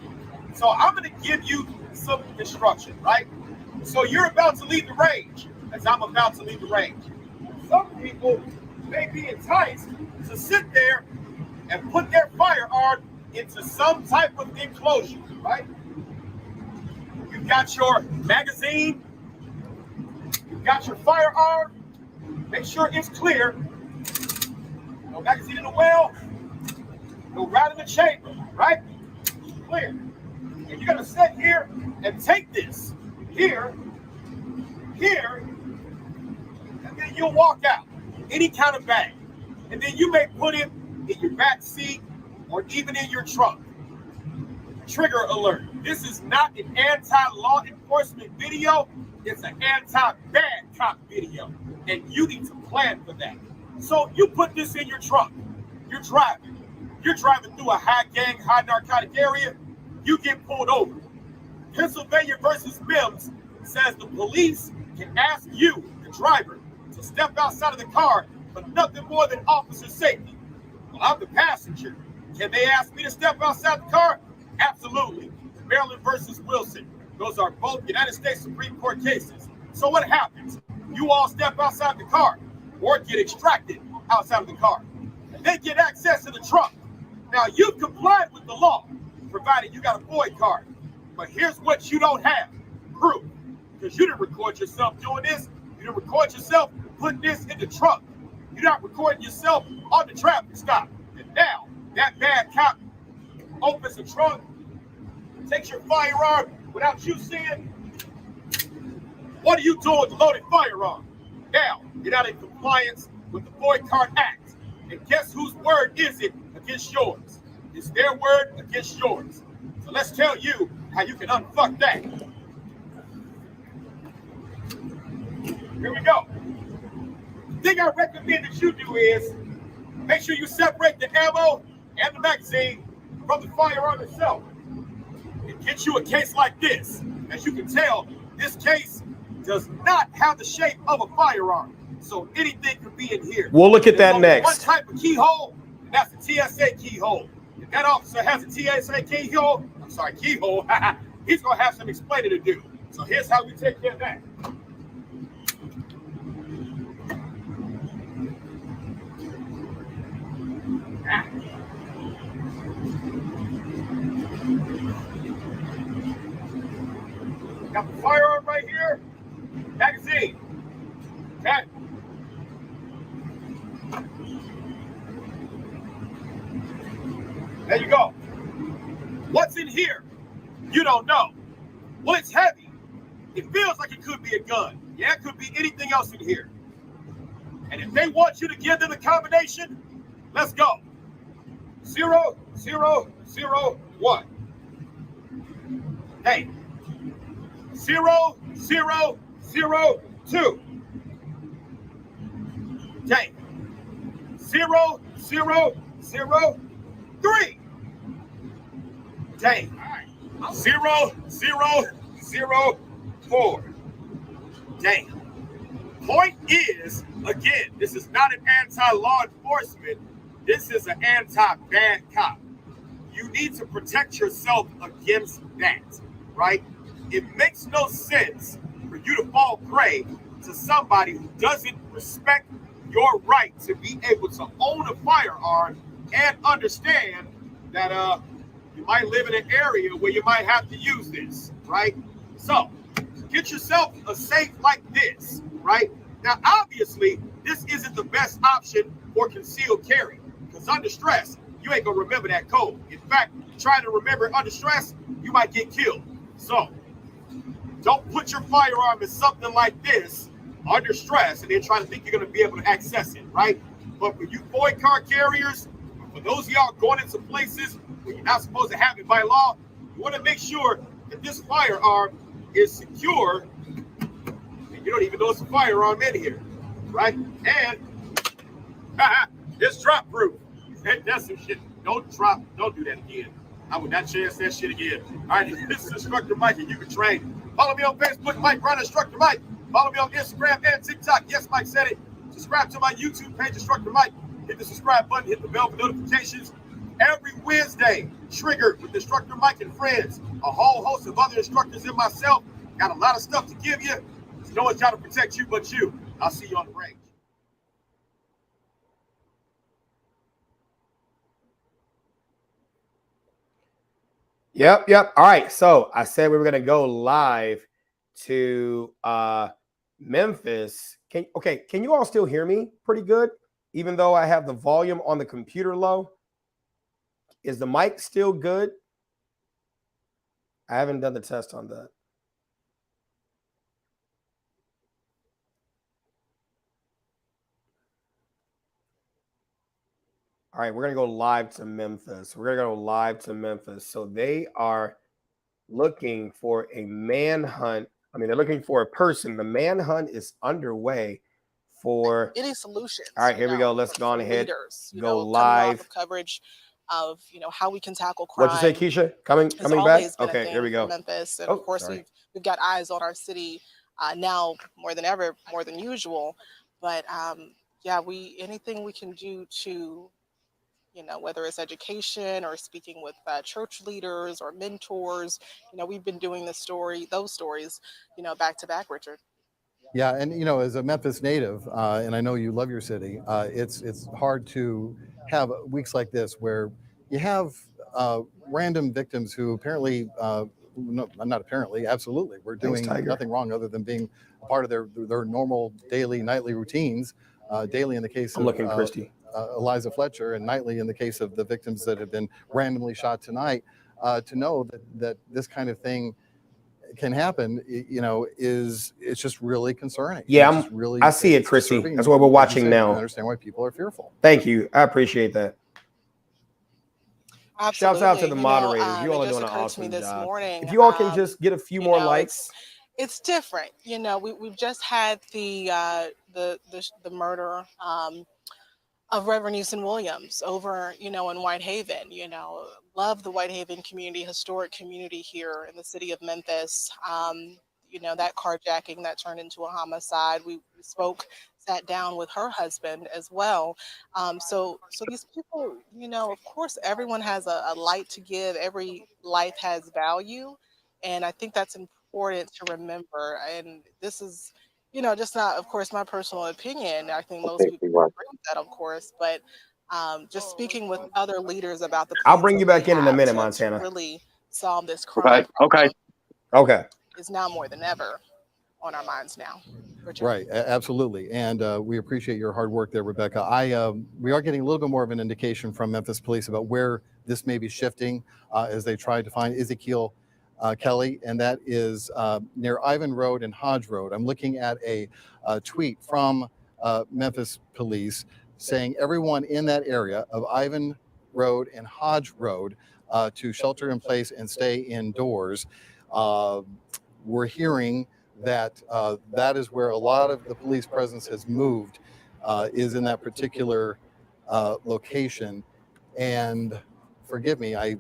So I'm going to give you some instruction, right? So you're about to leave the range, as I'm about to leave the range. Some people may be enticed to sit there and put their firearm into some type of enclosure, right? You've got your magazine, you've got your firearm, make sure it's clear. No magazine in the well, no rat in the chamber, right? Clear. And you're gonna sit here and take this here, and then you'll walk out, any kind of bag. And then you may put it in your back seat or even in your trunk. Trigger alert. This is not an anti-law enforcement video. It's an anti-bad cop video. And you need to plan for that. So you put this in your trunk. You're driving. You're driving through a high gang, high narcotic area. You get pulled over. Pennsylvania versus Mims says the police can ask you, the driver, to step outside of the car for nothing more than officer safety. Well, I'm the passenger. Can they ask me to step outside the car? Absolutely. Maryland versus Wilson. Those are both United States Supreme Court cases. So what happens? You all step outside the car or get extracted outside of the car. And they get access to the trunk. Now, you've complied with the law, provided you got a FOID card. But here's what you don't have. Proof. Because you didn't record yourself doing this. You didn't record yourself putting this in the trunk. You're not recording yourself on the traffic stop. And now, that bad cop opens the trunk, takes your firearm without you seeing. What are you doing with the loaded firearm? Now, you're not in compliance with the FOID Card Act. And guess whose word is it against yours? It's their word against yours. So let's tell you how you can unfuck that. Here we go. The thing I recommend that you do is make sure you separate the ammo and the magazine from the firearm itself. It gets you a case like this. As you can tell, this case does not have the shape of a firearm. So anything could be in here. We'll look at that next. One type of keyhole, and that's the TSA keyhole. And that officer has a TSA keyhole, keyhole, he's going to have some explaining to do. So here's how we take care of that. Got the firearm right here. Magazine. Okay. There you go. What's in here? You don't know. Well, it's heavy. It feels like it could be a gun. Yeah, it could be anything else in here. And if they want you to give them the combination, let's go. 0, 0, 0, 1. Hey. 0, 0, 0, 2. Okay. 0, 0, 0, 3. Okay. 0, 0, 0, 4. Okay. Point is, again, this is not an anti-law enforcement. This is an anti-bad cop. You need to protect yourself against that, right? It makes no sense for you to fall prey to somebody who doesn't respect your right to be able to own a firearm and understand that you might live in an area where you might have to use this, right? So get yourself a safe like this, right? Now, obviously, this isn't the best option for concealed carry because under stress, you ain't gonna remember that code. In fact, trying to remember it under stress, you might get killed. So don't put your firearm in something like this under stress and then try to think you're gonna be able to access it, right? But for you FOID car carriers, for those of y'all going into places where you're not supposed to have it by law, you wanna make sure that this firearm is secure and you don't even know it's a firearm in here, right? And it's drop proof. That's some shit. Don't do that again. I would not chance that shit again. All right, this is Instructor Mike and you can train. Follow me on Facebook, Mike Brown Instructor Mike. Follow me on Instagram and TikTok. Yes, Mike said it. Subscribe to my YouTube page, Instructor Mike. Hit the subscribe button, hit the bell for notifications. Every Wednesday, Triggered with Instructor Mike and friends. A whole host of other instructors and myself. Got a lot of stuff to give you. No one's trying to protect you but you. I'll see you on the range. Yep. All right. So I said we were gonna go live to Memphis. Can you all still hear me pretty good? Even though I have the volume on the computer low? Is the mic still good? I haven't done the test on that. All right, we're going to go live to Memphis. So they are looking for a manhunt. I mean, they're looking for a person. The manhunt is underway for any solutions. All right, here we go. Let's go on ahead. Go live coverage of how we can tackle crime. What'd you say, Keisha? Coming back? Okay, here we go. Memphis, and of course we've got eyes on our city now more than ever, more than usual. But anything we can do to whether it's education or speaking with church leaders or mentors, we've been doing those stories, back to back, Richard. Yeah, and as a Memphis native, and I know you love your city, it's hard to have weeks like this where you have random victims who apparently, no, not apparently, absolutely, we're doing nothing wrong other than being a part of their normal daily, nightly routines. Daily in the case of Christy. Eliza Fletcher, and nightly in the case of the victims that have been randomly shot tonight. To know that this kind of thing can happen, it's just really concerning. Yeah, I see it, Chrissy. That's what we're watching now. I understand why people are fearful. Thank you. I appreciate that. Absolutely. Shouts out to the moderators. You all are doing an awesome job. Morning, if you all can just get a few more likes. It's different. We've just had the murder of Reverend Houston Williams over, in Whitehaven. Love the Whitehaven community, historic community here in the city of Memphis. that carjacking that turned into a homicide. We sat down with her husband as well. So these people, of course, everyone has a light to give. Every life has value. And I think that's important to remember. And this is, just not, of course, my personal opinion. I think most people agree with that, of course. But just speaking with other leaders about the I'll plans bring that you they back in a have minute, to Montana. really solve this Okay. crime problem Okay. is now more than ever on our minds now. Right, absolutely, and we appreciate your hard work there, Rebecca. We are getting a little bit more of an indication from Memphis Police about where this may be shifting as they try to find Ezekiel Kelly, and that is near Ivan Road and Hodge Road. I'm looking at a tweet from Memphis Police saying everyone in that area of Ivan Road and Hodge Road to shelter in place and stay indoors. We're hearing that that is where a lot of the police presence has moved, is in that particular location. And forgive me, there's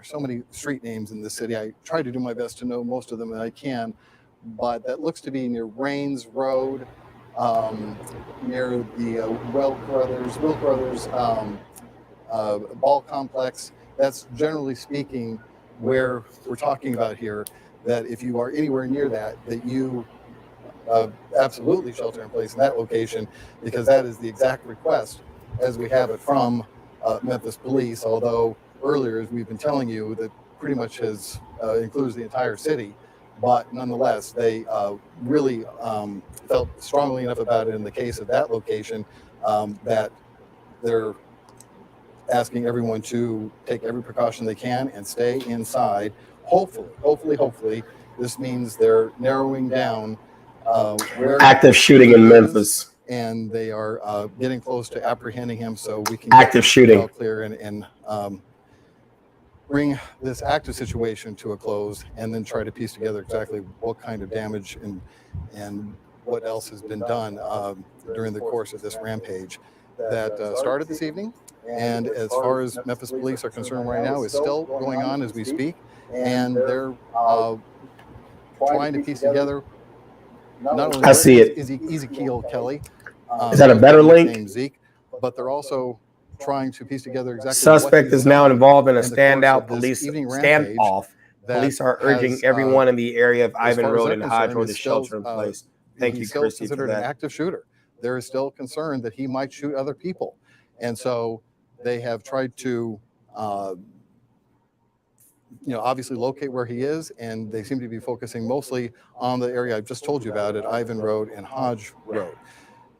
so many street names in this city. I try to do my best to know most of them that I can, but that looks to be near Rains Road, near the Will Brothers ball complex. That's generally speaking where we're talking about here, that if you are anywhere near that you absolutely shelter in place in that location, because that is the exact request as we have it from Memphis Police, although earlier, as we've been telling you, that pretty much includes the entire city. But nonetheless, they really felt strongly enough about it in the case of that location that they're asking everyone to take every precaution they can and stay inside. Hopefully, this means they're narrowing down where active shooting in Memphis, and they are getting close to apprehending him, so we can active shooting all clear and bring this active situation to a close, and then try to piece together exactly what kind of damage and what else has been done during the course of this rampage that started this evening. And as far as Memphis Police are concerned right now, is still going on as we speak, and they're trying to piece together not only I see it. Ezekiel Kelly, is that a better link? Named Zeke, but they're also trying to piece together exactly. Suspect is now involved in a standout police standoff. Police are urging everyone in the area of Ivan Road and Hodge Road to shelter in place. Thank you, Christy, for that. An active shooter. There is still concern that he might shoot other people, and so they have tried to, obviously locate where he is, and they seem to be focusing mostly on the area I've just told you about at Ivan Road and Hodge Road.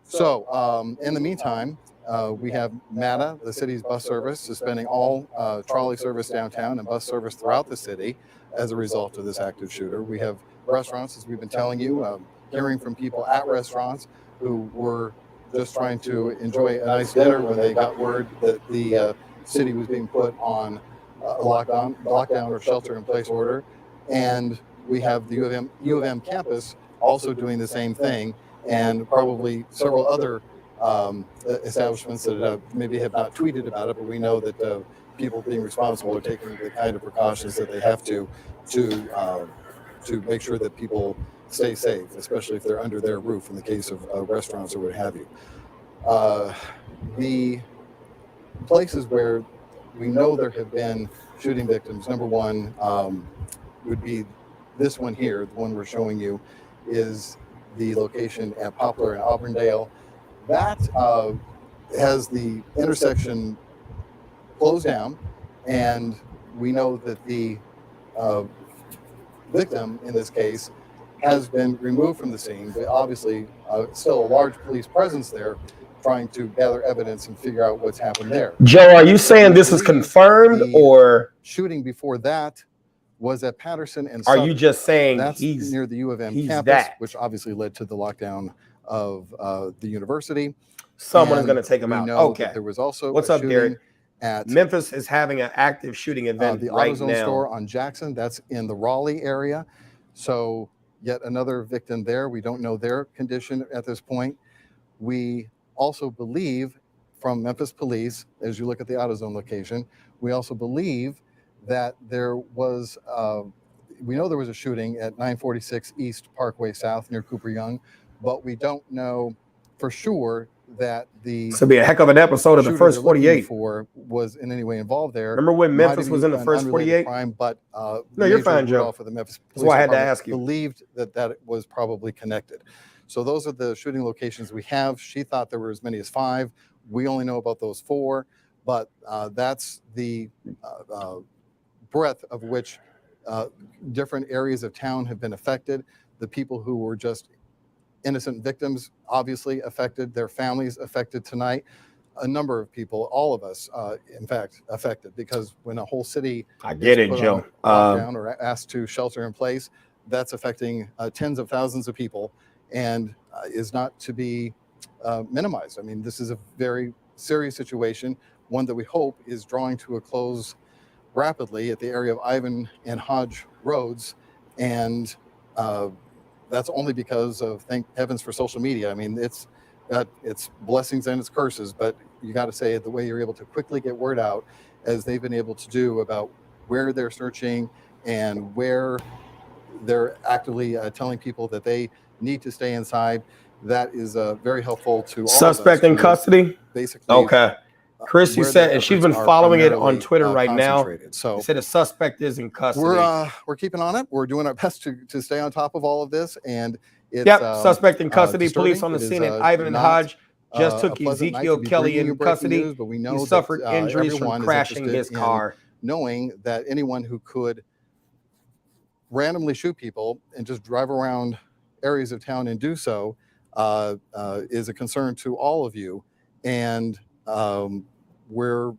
So, in the meantime, we have MATA, the city's bus service, suspending all trolley service downtown and bus service throughout the city as a result of this active shooter. We have restaurants, as we've been telling you, hearing from people at restaurants who were just trying to enjoy a nice dinner when they got word that the city was being put on a lockdown or shelter-in-place order. And we have the U of M campus also doing the same thing, and probably several other establishments that maybe have not tweeted about it, but we know that people being responsible are taking the kind of precautions that they have to make sure that people stay safe, especially if they're under their roof in the case of restaurants or what have you. The places where we know there have been shooting victims, number one would be this one here, the one we're showing you, is the location at Poplar and Auburndale. That has the intersection closed down, and we know that the victim in this case has been removed from the scene, but obviously still a large police presence there trying to gather evidence and figure out what's happened there. Joe, are you saying this is confirmed, or shooting before that was at Patterson and are you just saying that's he's near the U of M he's campus, that? which obviously led to the lockdown of the university. Someone is going to take him out. Okay. There was also what's up, Derek? At Memphis is having an active shooting event the right AutoZone now. store on Jackson. That's in the Raleigh area. So yet another victim there. We don't know their condition at this point. We also believe from Memphis Police, as you look at the AutoZone location, we also believe that there was we know there was a shooting at 946 East Parkway South near Cooper Young, but we don't know for sure that the This will be a heck of an episode of the first 48. For was in any way involved there. Remember when Memphis was in the first 48? Crime, but no, you're fine, Joe. For the Memphis That's why I had to ask you. Believed that was probably connected. So those are the shooting locations we have. She thought there were as many as 5. We only know about those 4, but that's the breadth of which different areas of town have been affected. The people who were just innocent victims obviously affected, their families affected tonight. A number of people, all of us, in fact, affected, because when a whole city I get it, Joe, lockdown or asked to shelter in place, that's affecting tens of thousands of people, and is not to be minimized. I mean, this is a very serious situation, one that we hope is drawing to a close rapidly at the area of Ivan and Hodge roads, and that's only because of, thank heavens for social media. I mean, it's blessings and it's curses, but you got to say the way you're able to quickly get word out, as they've been able to do, about where they're searching and where they're actively telling people that they need to stay inside. That is very helpful to all suspect of us in custody. Basically, okay. Chris, you said, and she's been following it on Twitter right now. So you said a suspect is in custody. We're keeping on it. We're doing our best to stay on top of all of this. And it's suspect in custody. Police on the scene at Ivan and Hodge just took Ezekiel Kelly in custody. But we know he suffered injuries from crashing his car. Knowing that anyone who could randomly shoot people and just drive around areas of town and do so is a concern to all of you. And we're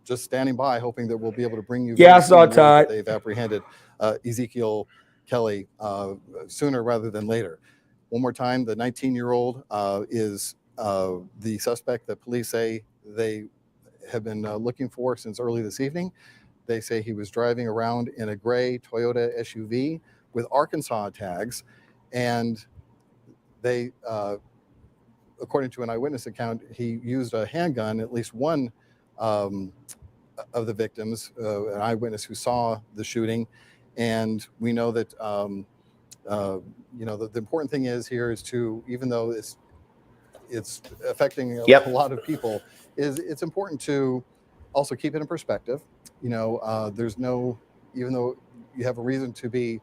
just standing by, hoping that we'll be able to bring you. Yeah, I saw Todd. They've apprehended Ezekiel Kelly sooner rather than later. One more time, the 19-year-old is the suspect that police say they have been looking for since early this evening. They say he was driving around in a gray Toyota SUV with Arkansas tags, and they, according to an eyewitness account, he used a handgun. At least one of the victims, an eyewitness who saw the shooting, and we know that the important thing is here is to, even though it's affecting a lot of people, is it's important to also keep it in perspective. There's no, even though you have a reason to be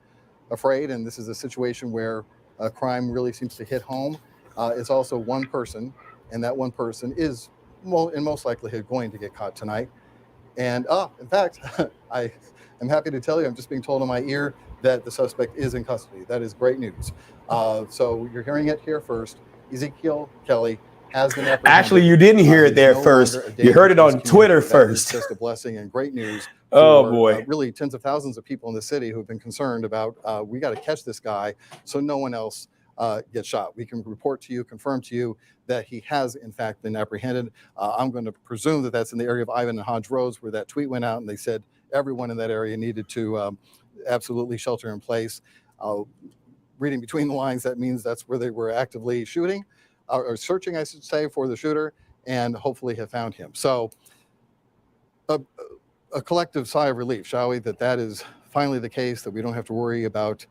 afraid, and this is a situation where crime really seems to hit home, it's also one person, and that one person is in most likelihood going to get caught tonight. And in fact, I am happy to tell you, I'm just being told in my ear that the suspect is in custody. That is great news. So you're hearing it here first. Ezekiel Kelly has been apprehended. Actually, you didn't hear it there first. You heard it on Twitter first. It's just a blessing and great news. Oh boy! Really, tens of thousands of people in the city who've been concerned about we got to catch this guy so no one else gets shot. We can report to you, confirm to you that he has in fact been apprehended. I'm going to presume that that's in the area of Ivan and Hodge Roads, where that tweet went out, and they said everyone in that area needed to absolutely shelter in place. Reading between the lines, that means that's where they were actively shooting or searching, I should say, for the shooter, and hopefully have found him. So a collective sigh of relief, shall we, that is finally the case, that we don't have to worry about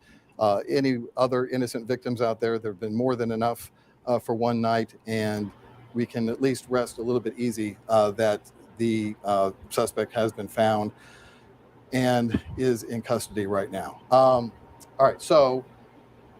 any other innocent victims out there. There have been more than enough for one night, and we can at least rest a little bit easy that the suspect has been found and is in custody right now. All right, so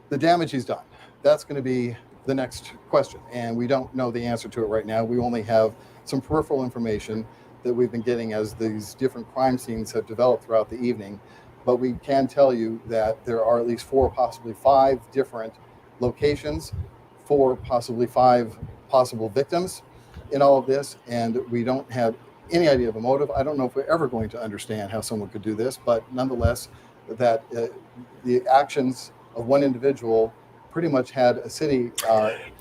the damage he's done, that's going to be the next question, and we don't know the answer to it right now. We only have some peripheral information that we've been getting as these different crime scenes have developed throughout the evening. But we can tell you that there are at least 4, possibly 5 different locations, 4, possibly 5 possible victims in all of this, and we don't have any idea of a motive. I don't know if we're ever going to understand how someone could do this, but nonetheless, that the actions of one individual pretty much had a city.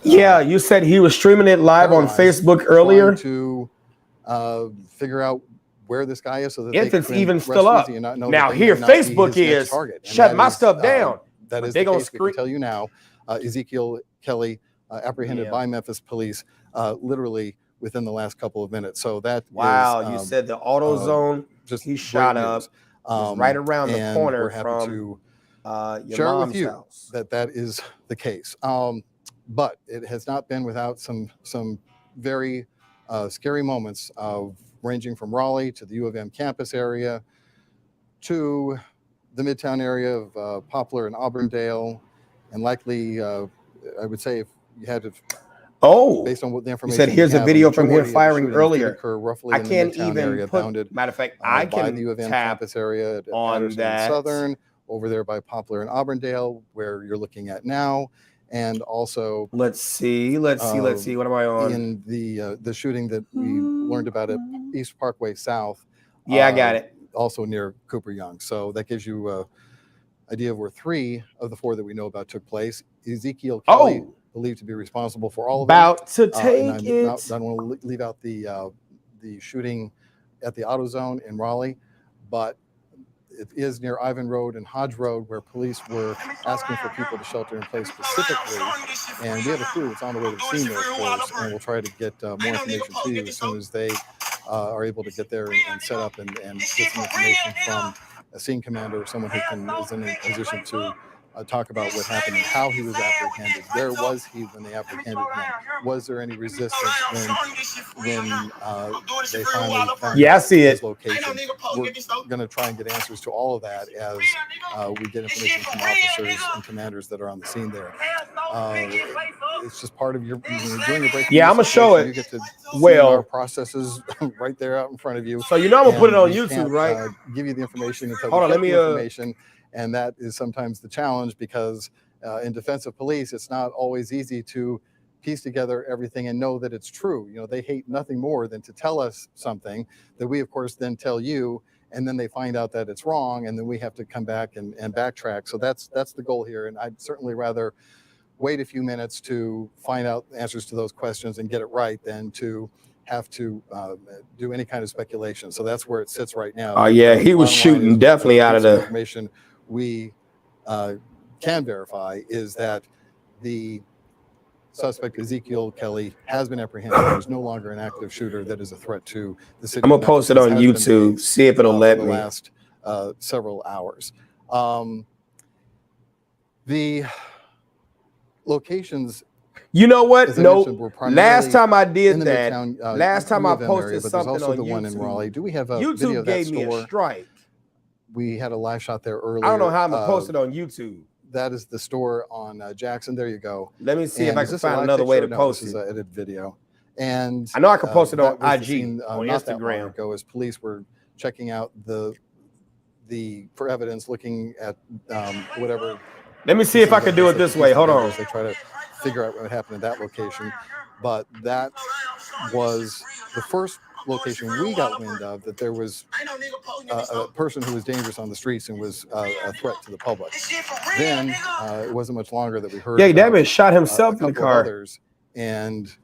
You said he was streaming it live on Facebook earlier to figure out where this guy is, so that if it's even still up. Now here, Facebook is shut my stuff down. That is the case. We can tell you now. Ezekiel Kelly apprehended by Memphis police literally within the last couple of minutes. So that you said the AutoZone just he shot up. It's right around the and corner we're happy from to your share mom's with you house. that is the case. But it has not been without some very scary moments of ranging from Raleigh to the U of M campus area to the Midtown area of Poplar and Auburndale, and likely, I would say, if you had to, based on what the You information said here's we a have, video from here majority of the firing shootings did earlier. occur roughly I in the can't Midtown even area, put. bounded Matter of fact, I by can the U of M tap campus area at on Patterson and that. Southern, over there by Poplar and Auburndale, where you're looking at now, and also Let's see. What am I on? in the shooting that we learned about at East Parkway South. Yeah, I got it. Also near Cooper Young. So that gives you an idea of where 3 of the 4 that we know about took place. Ezekiel Kelly, believed to be responsible for all of them. About to take and it. I don't want to leave out the shooting at the AutoZone in Raleigh, but it is near Ivan Road and Hodge Road, where police were asking for people to shelter in place specifically. And we have a crew that's on the way to the scene there, of course, and we'll try to get more information to you as soon as they are able to get there and set up and get some information from a scene commander or someone who is in a position to talk about what happened and how he was apprehended. Where was he when they apprehended him? Was there any resistance when they finally found I see his it. location? We're going to try and get answers to all of that as we get information from officers and commanders that are on the scene there. It's just part of your doing a breaking news I'm gonna show it. You get to see our processes right there out in front of you. So I'm gonna put it on we YouTube, can't, right? Give you the information until Hold we on, get let me, the information, and that is sometimes the challenge because in defense of police, it's not always easy to piece together everything and know that it's true. They hate nothing more than to tell us something that we, of course, then tell you, and then they find out that it's wrong, and then we have to come back and backtrack. So that's the goal here, and I'd certainly rather wait a few minutes to find out answers to those questions and get it right than to have to do any kind of speculation. So that's where it sits right now. Oh yeah, he was shooting definitely out of the information we can verify is that the suspect Ezekiel Kelly has been apprehended. There's no longer an active shooter that is a threat to the city. I'm gonna post it on YouTube. See if it'll let me. The last several hours. The locations. You know what? No. Last time I did that, Midtown, last time I posted area, but something there's also on the YouTube. One in Raleigh. Do we have a YouTube video of that gave me store? A strike. We had a live shot there earlier. I don't know how I'm gonna post it on YouTube. That is the store on Jackson. There you go. Let me see if I can find another way to post it. This is an edited video. And I know I can post it on IG, not on Instagram. That long ago, as police were checking out for evidence, looking at whatever. Let me see if I can do it this way. Hold on. They try to figure out what happened at that location, but that was the first location we got wind of that there was a person who was dangerous on the streets and was a threat to the public. Then it wasn't much longer that we heard. Yeah, that man shot himself in the car. Others, and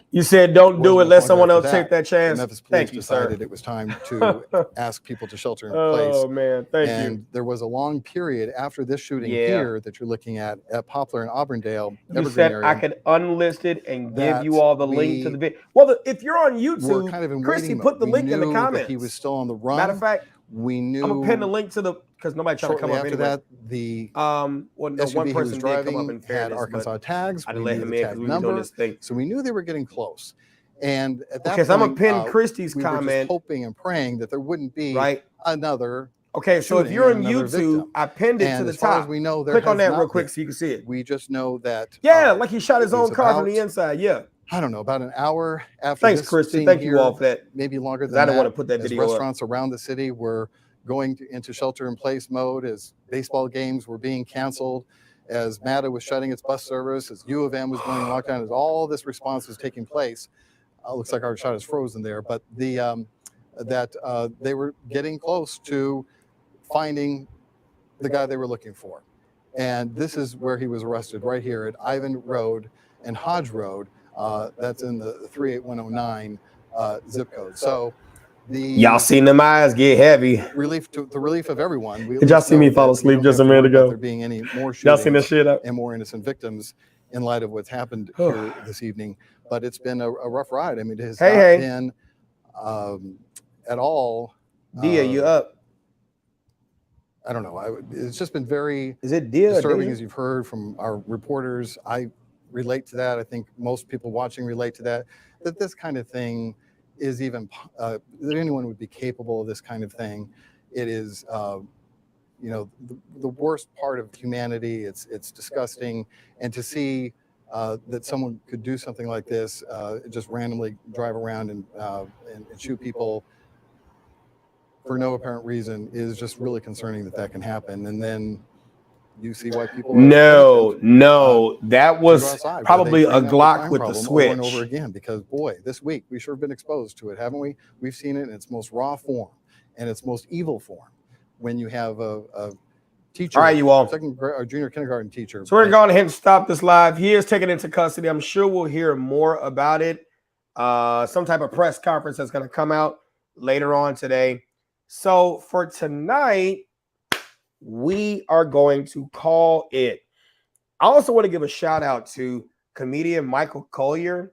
you said don't do it. Let someone else take that chance. Memphis police Thank you, decided sir. it was time to ask people to shelter in place. Oh man, thank you. And there was a long period after this shooting here that you're looking at Poplar and Auburndale. You said area, I could unlist it and give you all the link to the video. Well, if you're on YouTube, kind of Christy put the link in the comments. He was still on the run. Matter of fact, we knew. I'm gonna pin the link to the because nobody tried to come up after anyway. that. The one person did come up in fairness, had Arkansas tags. I didn't let him in because we were doing this thing. So we knew they were getting close. And at that point, so I'm gonna pin Christy's we comment. Were just hoping and praying that there wouldn't be another. Okay, so if you're on YouTube, I pinned it to the top. As far as we know, there click on that not real quick so you can see it. We just know that. Yeah, like he shot his own car from the inside. Yeah. I don't know, about an hour after. Thanks, Christy. Thank you all for that. Maybe longer than that. I don't want to put that video up. Restaurants around the city were going into shelter-in-place mode as baseball games were being canceled, as MATA was shutting its bus service, as U of M was going lockdown, as all this response was taking place. Looks like our shot is frozen there, but they were getting close to finding the guy they were looking for. And this is where he was arrested, right here at Ivan Road and Hodge Road. That's in the 38109 zip code. So y'all seen them eyes get heavy. The relief of everyone. Did y'all see me fall asleep just a minute ago? There being any more y'all seen this shit up? And more innocent victims in light of what's happened here this evening. But it's been a rough ride. I mean, it has not been at all. Dia, you up? I don't know. It's just been very Is it dear? disturbing, as you've heard from our reporters. I relate to that. I think most people watching relate to that. That this kind of thing is even that anyone would be capable of this kind of thing. It is, you know, the worst part of humanity. It's disgusting, and to see that someone could do something like this, just randomly drive around and shoot people for no apparent reason, is just really concerning that can happen. And then you see why people are no, that was probably a Glock with the switch. over and over again, because boy, this week we sure have been exposed to it, haven't we? We've seen it in its most raw form and its most evil form, when you have a teacher, all right, you all, second grade or junior kindergarten teacher. So we're going to go ahead and stop this live. He is taken into custody. I'm sure we'll hear more about it. Some type of press conference that's going to come out later on today. So for tonight, we are going to call it. I also want to give a shout out to comedian Michael Collier.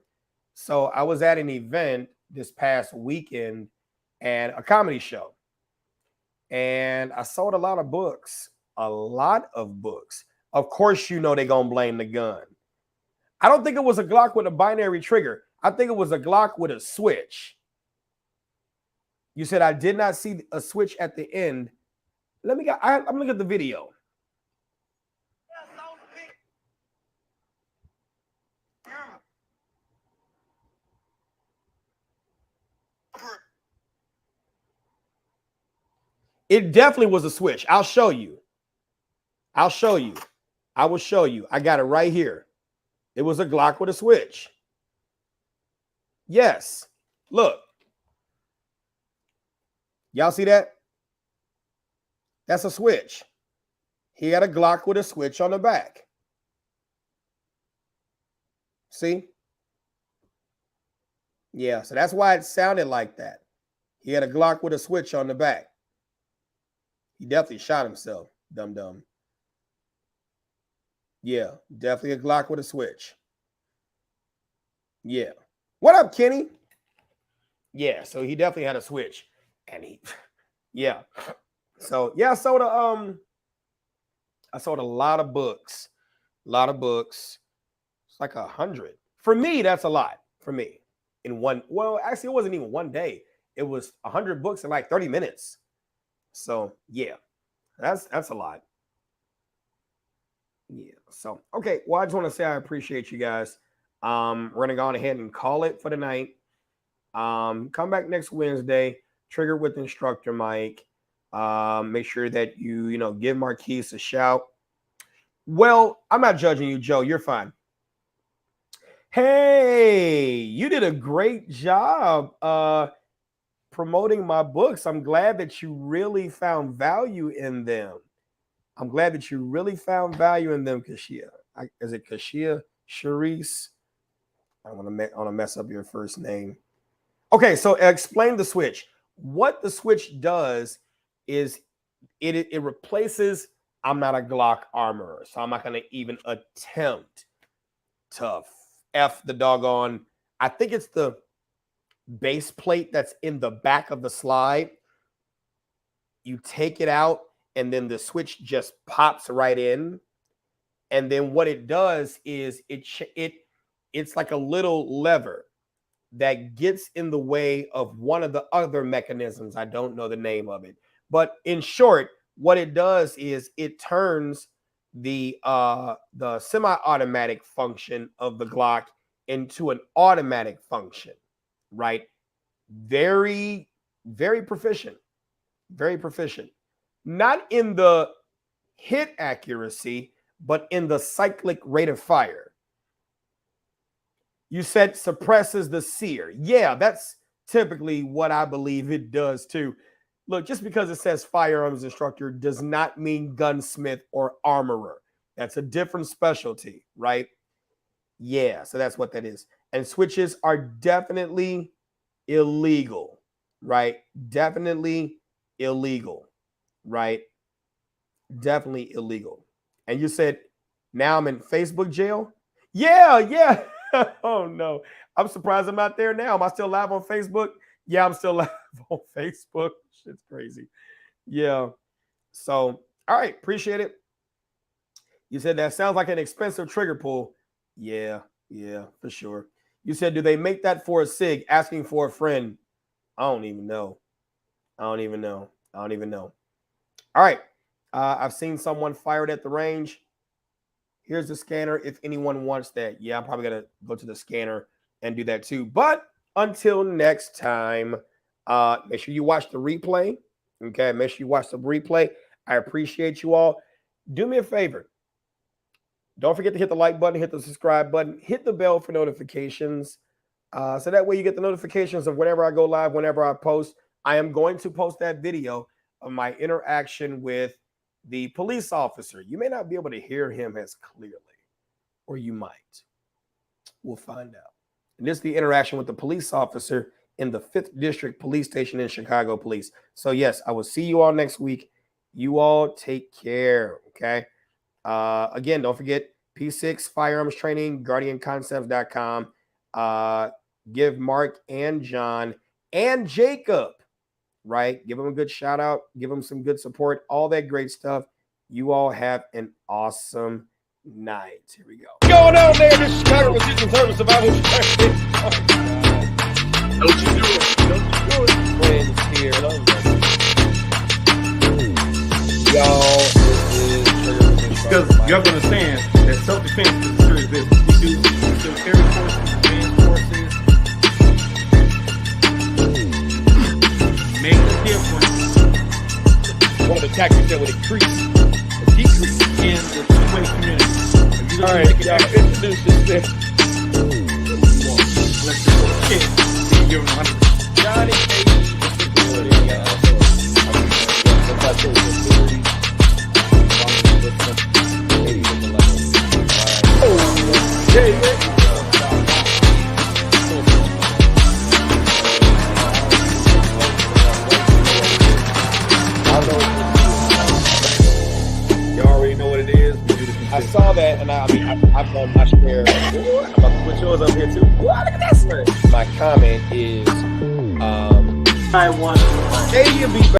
So I was at an event this past weekend and a comedy show, and I sold a lot of books. Of course, you know they're going to blame the gun. I don't think it was a Glock with a binary trigger. I think it was a Glock with a switch. You said I did not see a switch at the end. I'm looking at the video. It definitely was a switch. I'll show you. I will show you. I got it right here. It was a Glock with a switch. Yes. Look. Y'all see that? That's a switch. He had a Glock with a switch on the back. See? Yeah, so that's why it sounded like that. He had a Glock with a switch on the back. He definitely shot himself, dum-dum. Yeah, definitely a Glock with a switch. Yeah. What up, Kenny? Yeah, so he definitely had a switch. And yeah. So yeah, I sold a lot of books. It's like 100. For me, that's a lot. For me. Actually, it wasn't even one day. It was 100 books in like 30 minutes. So yeah, that's a lot. Yeah. So okay. Well, I just want to say I appreciate you guys. We're gonna go on ahead and call it for the night. Come back next Wednesday. Trigger with Instructor Mike. Make sure that you give Marquise a shout. Well, I'm not judging you, Joe. You're fine. Hey, you did a great job promoting my books. I'm glad that you really found value in them. Kashia. Is it Kashia? Sharice? I want to mess up your first name. Okay, so explain the switch. What the switch does is it replaces I'm not a Glock armorer, so I'm not going to even attempt to F the doggone. I think it's the base plate that's in the back of the slide. You take it out, and then the switch just pops right in. And then what it does is it's like a little lever that gets in the way of one of the other mechanisms. I don't know the name of it. But in short, what it does is it turns the semi-automatic function of the Glock into an automatic function, right? Very, very proficient. Very proficient. Not in the hit accuracy, but in the cyclic rate of fire. You said suppresses the sear. Yeah, that's typically what I believe it does too. Look, just because it says firearms instructor does not mean gunsmith or armorer. That's a different specialty, right? Yeah, so that's what that is. And switches are definitely illegal, right? Definitely illegal, right? Definitely illegal. And you said, now I'm in Facebook jail? Yeah. Oh, no. I'm surprised I'm not there now. Am I still live on Facebook? Yeah, I'm still live on Facebook. Shit's crazy. Yeah. So, all right, appreciate it. You said that sounds like an expensive trigger pull. Yeah, for sure. You said, do they make that for a SIG, asking for a friend? I don't even know. All right. I've seen someone fired at the range. Here's the scanner if anyone wants that. Yeah, I'm probably going to go to the scanner and do that too. But until next time, make sure you watch the replay. Okay, make sure you watch the replay. I appreciate you all. Do me a favor. Don't forget to hit the like button, hit the subscribe button, hit the bell for notifications. So that way you get the notifications of whenever I go live, whenever I post. I am going to post that video of my interaction with the police officer. You may not be able to hear him as clearly, or you might. We'll find out. And this is the interaction with the police officer in the 5th District Police Station in Chicago Police. So yes, I will see you all next week. You all take care, okay? Again, don't forget P6 Firearms Training, GuardianConcepts.com. Give Mark and John and Jacob, right? Give them a good shout out. Give them some good support. All that great stuff. You all have an awesome night. Here we go. Going on there, this is Chicago Precision Service Survival. Don't you do it. Friends here. Y'all, Because you have to understand that self-defense is a serious business. We do military forces, advanced forces. Make the difference. One of the tactics that would increase or decrease in the two-way community. All right, y'all introduce this. Let's just go kid. Give him 100. Johnny You already know what it is. I saw that, and I've done my share. I'm about to put yours up here too. Wow, look at that. My comment is, I want A and B.